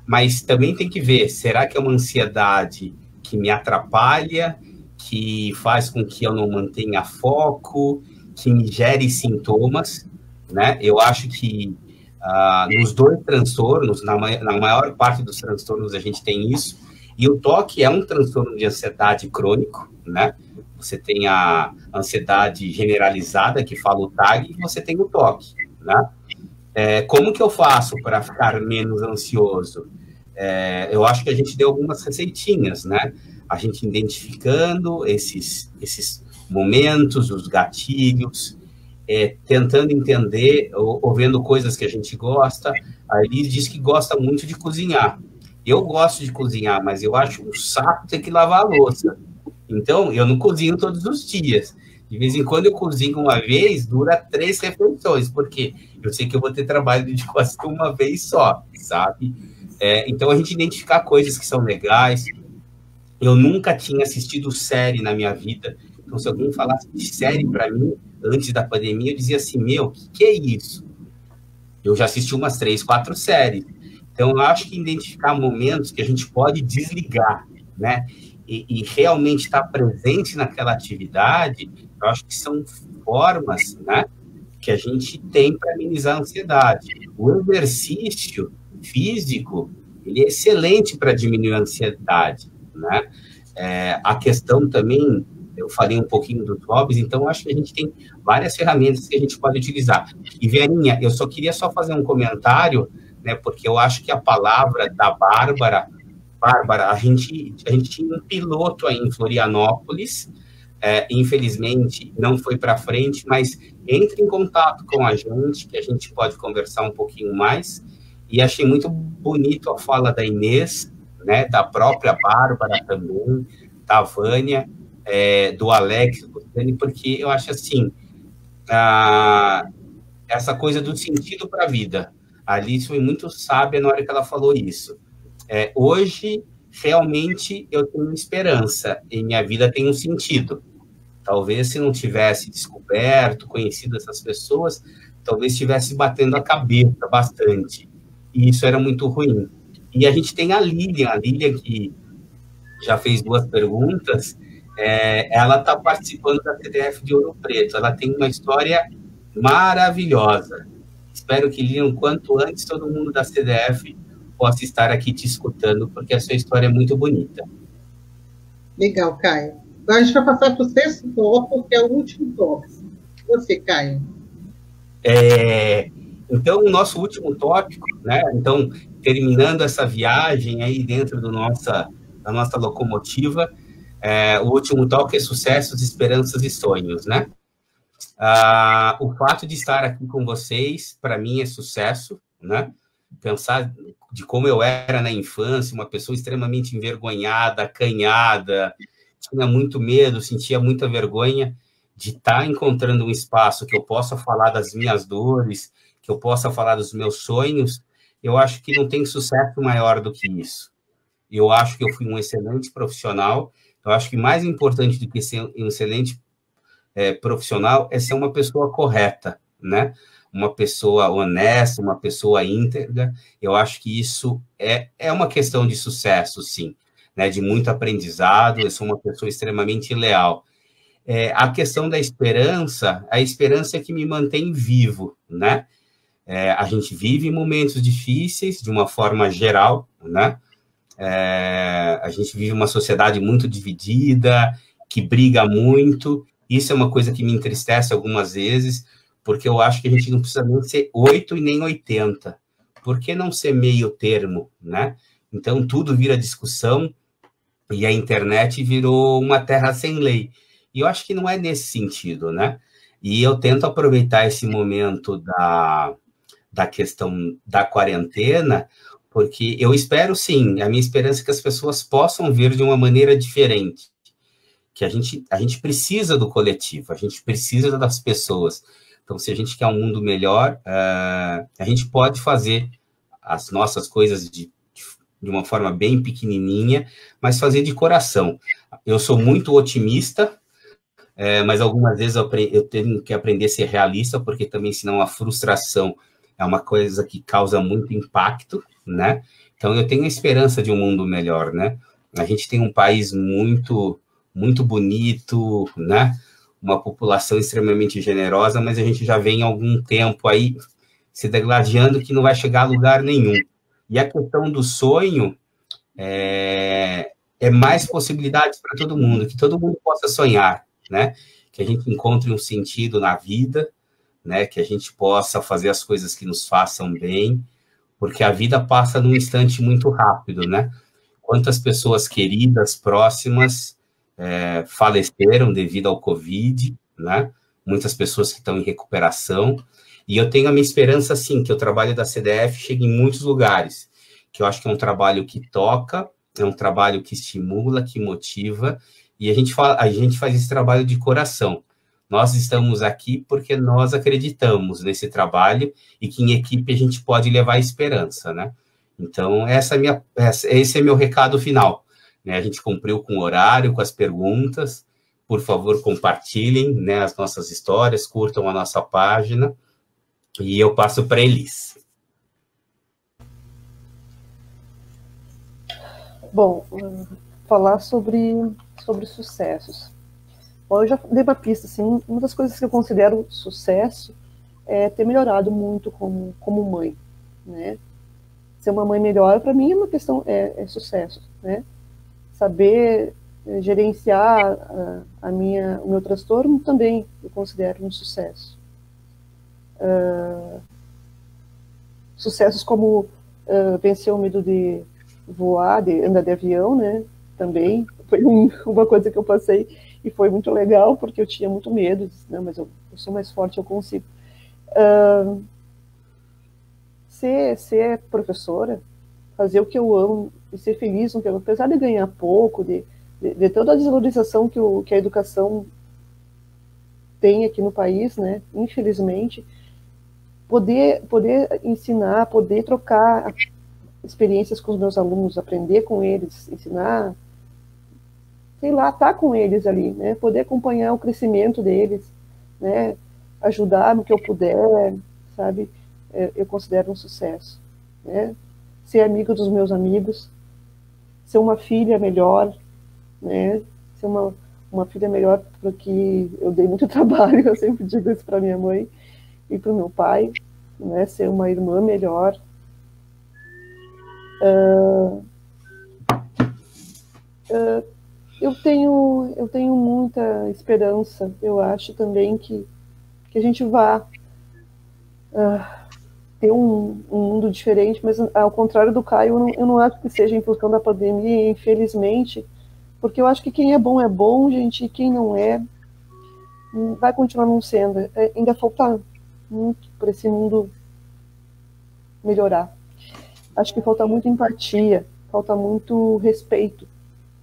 S2: Mas também tem que ver, será que é uma ansiedade que me atrapalha, que faz com que eu não mantenha foco, que me gere sintomas, né? Eu acho que nos dois transtornos, na maior parte dos transtornos a gente tem isso, e o TOC é um transtorno de ansiedade crônico, né? Você tem a ansiedade generalizada, que fala o TAG, e você tem o TOC, né? Como que eu faço para ficar menos ansioso? Eu acho que a gente deu algumas receitinhas, né? A gente identificando esses momentos, os gatilhos, tentando entender, ou vendo coisas que a gente gosta. A Elis diz que gosta muito de cozinhar. Eu gosto de cozinhar, mas eu acho um saco ter que lavar a louça. Então, eu não cozinho todos os dias. De vez em quando eu cozinho uma vez, dura 3 refeições, porque eu sei que eu vou ter trabalho de quase uma vez só, sabe? Então, a gente identificar coisas que são legais. Eu nunca tinha assistido série na minha vida. Então, se alguém falasse de série para mim, antes da pandemia, eu dizia assim, o que é isso? Eu já assisti umas 3, 4 séries. Então, eu acho que identificar momentos que a gente pode desligar, né? E realmente estar presente naquela atividade, eu acho que são formas, né, que a gente tem para amenizar a ansiedade. O exercício físico, ele é excelente para diminuir a ansiedade, né? A questão também, eu falei um pouquinho dos hobbies, então acho que a gente tem várias ferramentas que a gente pode utilizar. E, Verinha, eu queria fazer um comentário, né, porque eu acho que a palavra da Bárbara, a gente tinha um piloto aí em Florianópolis, infelizmente não foi para frente, mas entre em contato com a gente, que a gente pode conversar um pouquinho mais, e achei muito bonito a fala da Inês, né, da própria Bárbara também, da Vânia, do Alex, do Dani, porque eu acho assim, essa coisa do sentido para a vida. A Alice foi muito sábia na hora que ela falou isso. Hoje, realmente, eu tenho esperança e minha vida tem um sentido. Talvez se não tivesse descoberto, conhecido essas pessoas, talvez estivesse batendo a cabeça bastante. E isso era muito ruim. E a gente tem a Lilian que já fez 2 perguntas, ela está participando da CDF de Ouro Preto. Ela tem uma história maravilhosa. Espero que, Lilian, quanto antes todo mundo da CDF possa estar aqui te escutando, porque a sua história é muito bonita.
S1: Legal, Caio. Agora a gente vai passar para o 6º tópico, que é o último tópico. Você, Caio.
S2: Então, o nosso último tópico, né? Então, terminando essa viagem aí dentro da nossa locomotiva, o último tópico é sucessos, esperanças e sonhos, né? O fato de estar aqui com vocês, para mim, é sucesso, né? Pensar de como eu era na infância, uma pessoa extremamente envergonhada, acanhada, tinha muito medo, sentia muita vergonha de estar encontrando um espaço que eu possa falar das minhas dores, que eu possa falar dos meus sonhos. Eu acho que não tem sucesso maior do que isso. Eu acho que eu fui um excelente profissional. Eu acho que mais importante do que ser um excelente profissional é ser uma pessoa correta, né? Uma pessoa honesta, uma pessoa íntegra. Eu acho que isso é uma questão de sucesso, sim, né? De muito aprendizado. Eu sou uma pessoa extremamente leal. A questão da esperança, a esperança é que me mantém vivo, né? A gente vive momentos difíceis, de uma forma geral, né? A gente vive uma sociedade muito dividida, que briga muito. Isso é uma coisa que me entristece algumas vezes, porque eu acho que a gente não precisa nem ser 8 e nem 80. Por que não ser meio termo, né? Então, tudo vira discussão e a internet virou uma terra sem lei. E eu acho que não é nesse sentido, né? E eu tento aproveitar esse momento da questão da quarentena, porque eu espero, sim, a minha esperança é que as pessoas possam ver de uma maneira diferente, que a gente precisa do coletivo, a gente precisa das pessoas. Então, se a gente quer um mundo melhor, a gente pode fazer as nossas coisas de uma forma bem pequenininha, mas fazer de coração. Eu sou muito otimista, mas algumas vezes eu tenho que aprender a ser realista, porque também, senão, a frustração é uma coisa que causa muito impacto, né? Então, eu tenho a esperança de um mundo melhor, né? A gente tem um país muito, muito bonito, né? Uma população extremamente generosa, mas a gente já vem há algum tempo aí se degladiando que não vai chegar a lugar nenhum. E a questão do sonho é mais possibilidades para todo mundo, que todo mundo possa sonhar, né? Que a gente encontre um sentido na vida, né? Que a gente possa fazer as coisas que nos façam bem, porque a vida passa num instante muito rápido, né? Quantas pessoas queridas, próximas, faleceram devido ao Covid, né? Muitas pessoas que estão em recuperação, e eu tenho a minha esperança, sim, que o trabalho da CDF chegue em muitos lugares, que eu acho que é um trabalho que toca, é um trabalho que estimula, que motiva, e a gente faz esse trabalho de coração. Nós estamos aqui porque nós acreditamos nesse trabalho e que em equipe a gente pode levar esperança, né? Então, esse é meu recado final, né? A gente cumpriu com o horário, com as perguntas. Por favor, compartilhem, né, as nossas histórias, curtam a nossa página, e eu passo para a Elis.
S3: Bom, falar sobre sucessos. Bom, eu já dei uma pista, assim, uma das coisas que eu considero sucesso é ter melhorado muito como mãe, né? Ser uma mãe melhor, para mim, é uma questão, é sucesso, né? Saber gerenciar o meu transtorno também eu considero um sucesso. Sucessos como vencer o medo de voar, de andar de avião, né? Também foi uma coisa que eu passei e foi muito legal, porque eu tinha muito medo, disse, não, mas eu sou mais forte, eu consigo. Ser professora, fazer o que eu amo e ser feliz, apesar de ganhar pouco, de toda a desvalorização que a educação tem aqui no país, né? Infelizmente, poder ensinar, poder trocar experiências com os meus alunos, aprender com eles, ensinar, sei lá, estar com eles ali, né? Poder acompanhar o crescimento deles, né? Ajudar no que eu puder, sabe? Eu considero um sucesso, né? Ser amigo dos meus amigos, ser uma filha melhor, né? Ser uma filha melhor, porque eu dei muito trabalho, eu sempre digo isso para minha mãe e para o meu pai, né? Ser uma irmã melhor. Eu tenho muita esperança. Eu acho também que a gente vá ter um mundo diferente, mas ao contrário do Caio, eu não acho que seja em função da pandemia, infelizmente, porque eu acho que quem é bom, gente, e quem não é, vai continuar não sendo. Ainda falta muito para esse mundo melhorar. Acho que falta muito empatia, falta muito respeito,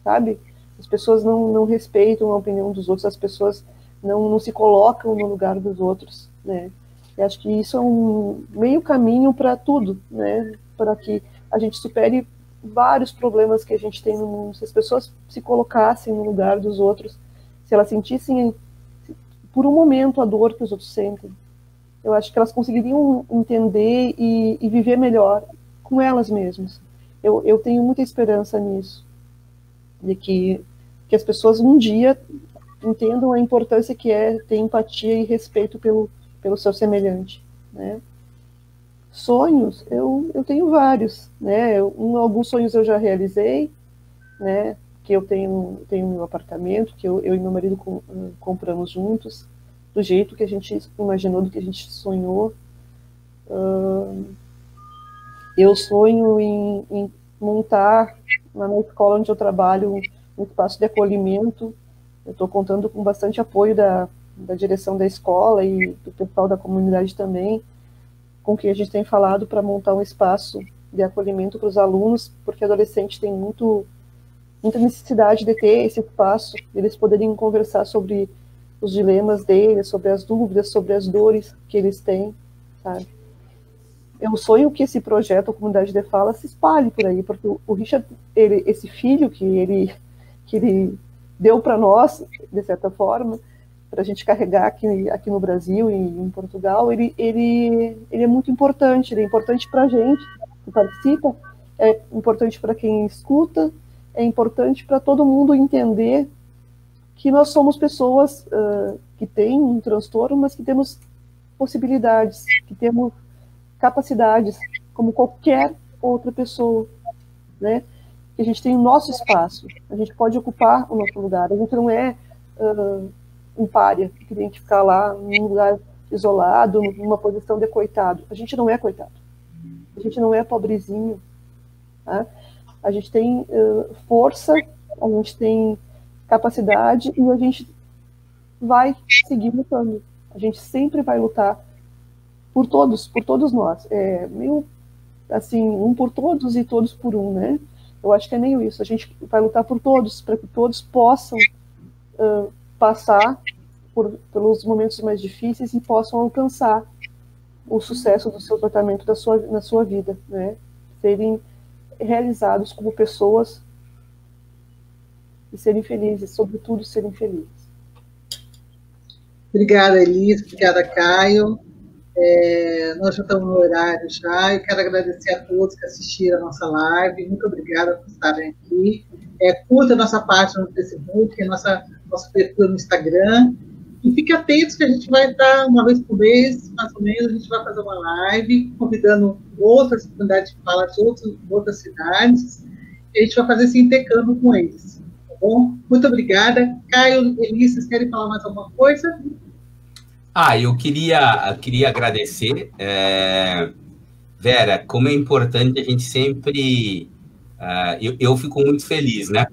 S3: sabe? As pessoas não respeitam a opinião dos outros, as pessoas não se colocam no lugar dos outros, né? Eu acho que isso é um meio caminho para tudo, né? Para que a gente supere vários problemas que a gente tem no mundo. Se as pessoas se colocassem no lugar dos outros, se elas sentissem por um momento a dor que os outros sentem, eu acho que elas conseguiriam entender e viver melhor com elas mesmas. Eu tenho muita esperança nisso, de que as pessoas um dia entendam a importância que é ter empatia e respeito pelo seu semelhante, né? Sonhos, eu tenho vários, né? Alguns sonhos eu já realizei, né? Que eu tenho meu apartamento, que eu e meu marido compramos juntos, do jeito que a gente imaginou, do que a gente sonhou. Eu sonho em montar lá na escola onde eu trabalho um espaço de acolhimento. Eu estou contando com bastante apoio da direção da escola e do pessoal da comunidade também, com quem a gente tem falado para montar um espaço de acolhimento para os alunos, porque adolescente tem muita necessidade de ter esse espaço, eles poderem conversar sobre os dilemas deles, sobre as dúvidas, sobre as dores que eles têm, sabe? Eu sonho que esse projeto, a Comunidade de Fala, se espalhe por aí, porque o Richard, esse filho que ele deu para nós, de certa forma, para a gente carregar aqui no Brasil e em Portugal, ele é muito importante, ele é importante para a gente que participa, é importante para quem escuta, é importante para todo mundo entender que nós somos pessoas que têm um transtorno, mas que temos possibilidades, que temos capacidades, como qualquer outra pessoa, né? Que a gente tem o nosso espaço, a gente pode ocupar o nosso lugar, a gente não é um pária, que tem que ficar lá num lugar isolado, numa posição de coitado. A gente não é coitado, a gente não é pobrezinho, tá? A gente tem força, a gente tem capacidade e a gente vai seguir lutando. A gente sempre vai lutar por todos nós. É meio assim, um por todos e todos por um, né? Eu acho que é meio isso. A gente vai lutar por todos, para que todos possam passar pelos momentos mais difíceis e possam alcançar o sucesso do seu tratamento na sua vida, né? Serem realizados como pessoas e serem felizes, sobretudo serem felizes.
S1: Obrigada, Elis, obrigada, Caio. Nós já estamos no horário já. Eu quero agradecer a todos que assistiram a nossa live. Muito obrigada por estarem aqui. Curta a nossa página no Facebook, nosso perfil no Instagram. E fique atentos que a gente vai estar uma vez por mês, mais ou menos, a gente vai fazer uma live convidando outras comunidades de fala de outras cidades. E a gente vai fazer esse intercâmbio com eles. Tá bom? Muito obrigada. Caio, Elis, vocês querem falar mais alguma coisa?
S2: Eu queria agradecer, Vera, como é importante a gente sempre... eu fico muito feliz, né?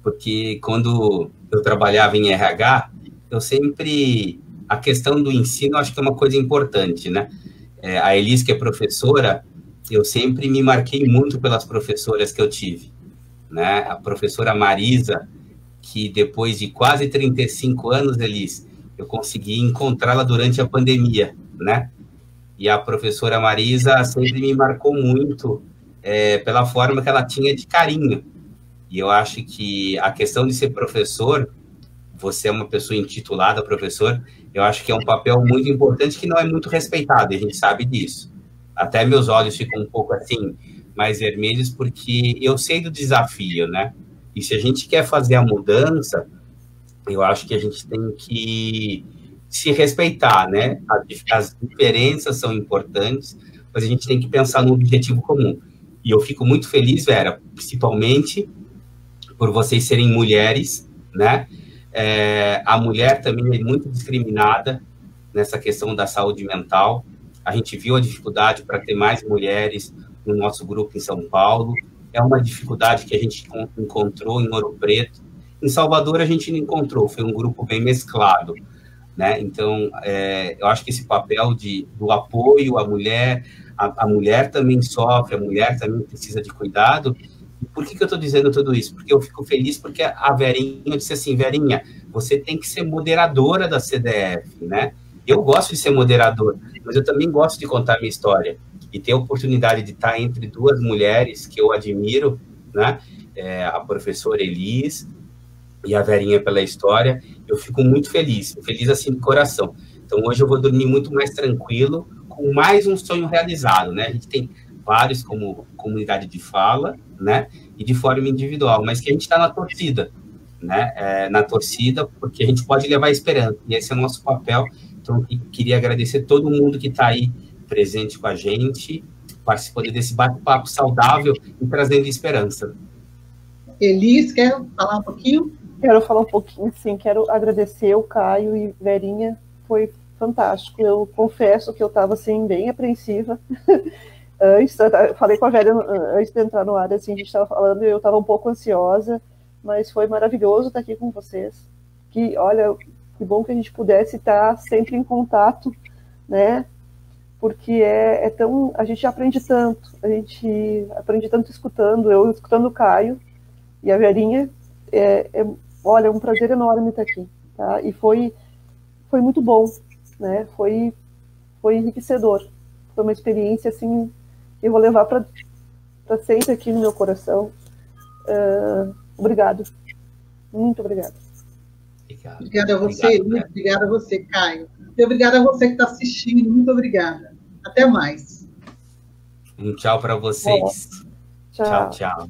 S2: Porque quando eu trabalhava em RH, eu sempre... A questão do ensino, acho que é uma coisa importante, né? A Elis, que é professora, eu sempre me marquei muito pelas professoras que eu tive, né? A professora Marisa, que depois de quase 35 anos, Elis, eu consegui encontrá-la durante a pandemia, né? E a professora Marisa sempre me marcou muito pela forma que ela tinha de carinho. E eu acho que a questão de ser professor, você é uma pessoa intitulada professor, eu acho que é um papel muito importante que não é muito respeitado, e a gente sabe disso. Até meus olhos ficam um pouco assim, mais vermelhos, porque eu sei do desafio, né? E se a gente quer fazer a mudança, eu acho que a gente tem que se respeitar, né? As diferenças são importantes, mas a gente tem que pensar no objetivo comum. E eu fico muito feliz, Vera, principalmente por vocês serem mulheres, né? A mulher também é muito discriminada nessa questão da saúde mental. A gente viu a dificuldade para ter mais mulheres no nosso grupo em São Paulo. É uma dificuldade que a gente encontrou em Ouro Preto. Em Salvador, a gente não encontrou, foi um grupo bem mesclado, né? Então, eu acho que esse papel do apoio à mulher, a mulher também sofre, a mulher também precisa de cuidado. E por que eu estou dizendo tudo isso? Porque eu fico feliz porque a Verinha disse assim, Verinha, você tem que ser moderadora da CDF, né? Eu gosto de ser moderador, mas eu também gosto de contar a minha história. E ter a oportunidade de estar entre duas mulheres que eu admiro, né? A professora Elis e a Verinha pela história, eu fico muito feliz assim de coração. Então, hoje eu vou dormir muito mais tranquilo, com mais um sonho realizado, né? A gente tem vários como comunidade de fala, né? E de forma individual, mas que a gente está na torcida, né? Na torcida, porque a gente pode levar esperança, e esse é o nosso papel. Então, eu queria agradecer todo mundo que está aí presente com a gente, participando desse bate-papo saudável e trazendo esperança.
S1: Elis, quer falar um pouquinho?
S3: Quero falar um pouquinho, sim. Quero agradecer o Caio e Verinha, foi fantástico. Eu confesso que eu estava, assim, bem apreensiva. Antes, eu falei com a Vera, antes de entrar no ar, assim, a gente estava falando, eu estava um pouco ansiosa, mas foi maravilhoso estar aqui com vocês. Olha, que bom que a gente pudesse estar sempre em contato, né? Porque a gente aprende tanto escutando, eu escutando o Caio e a Verinha, olha, é um prazer enorme estar aqui, tá? E foi muito bom, né? Foi enriquecedor, foi uma experiência, assim, que eu vou levar para sempre aqui no meu coração. Obrigado, muito obrigado.
S1: Obrigada a você, obrigada a você, Caio. E obrigada a você que está assistindo, muito obrigada. Até mais.
S2: Um tchau para vocês.
S3: Tchau,
S2: tchau.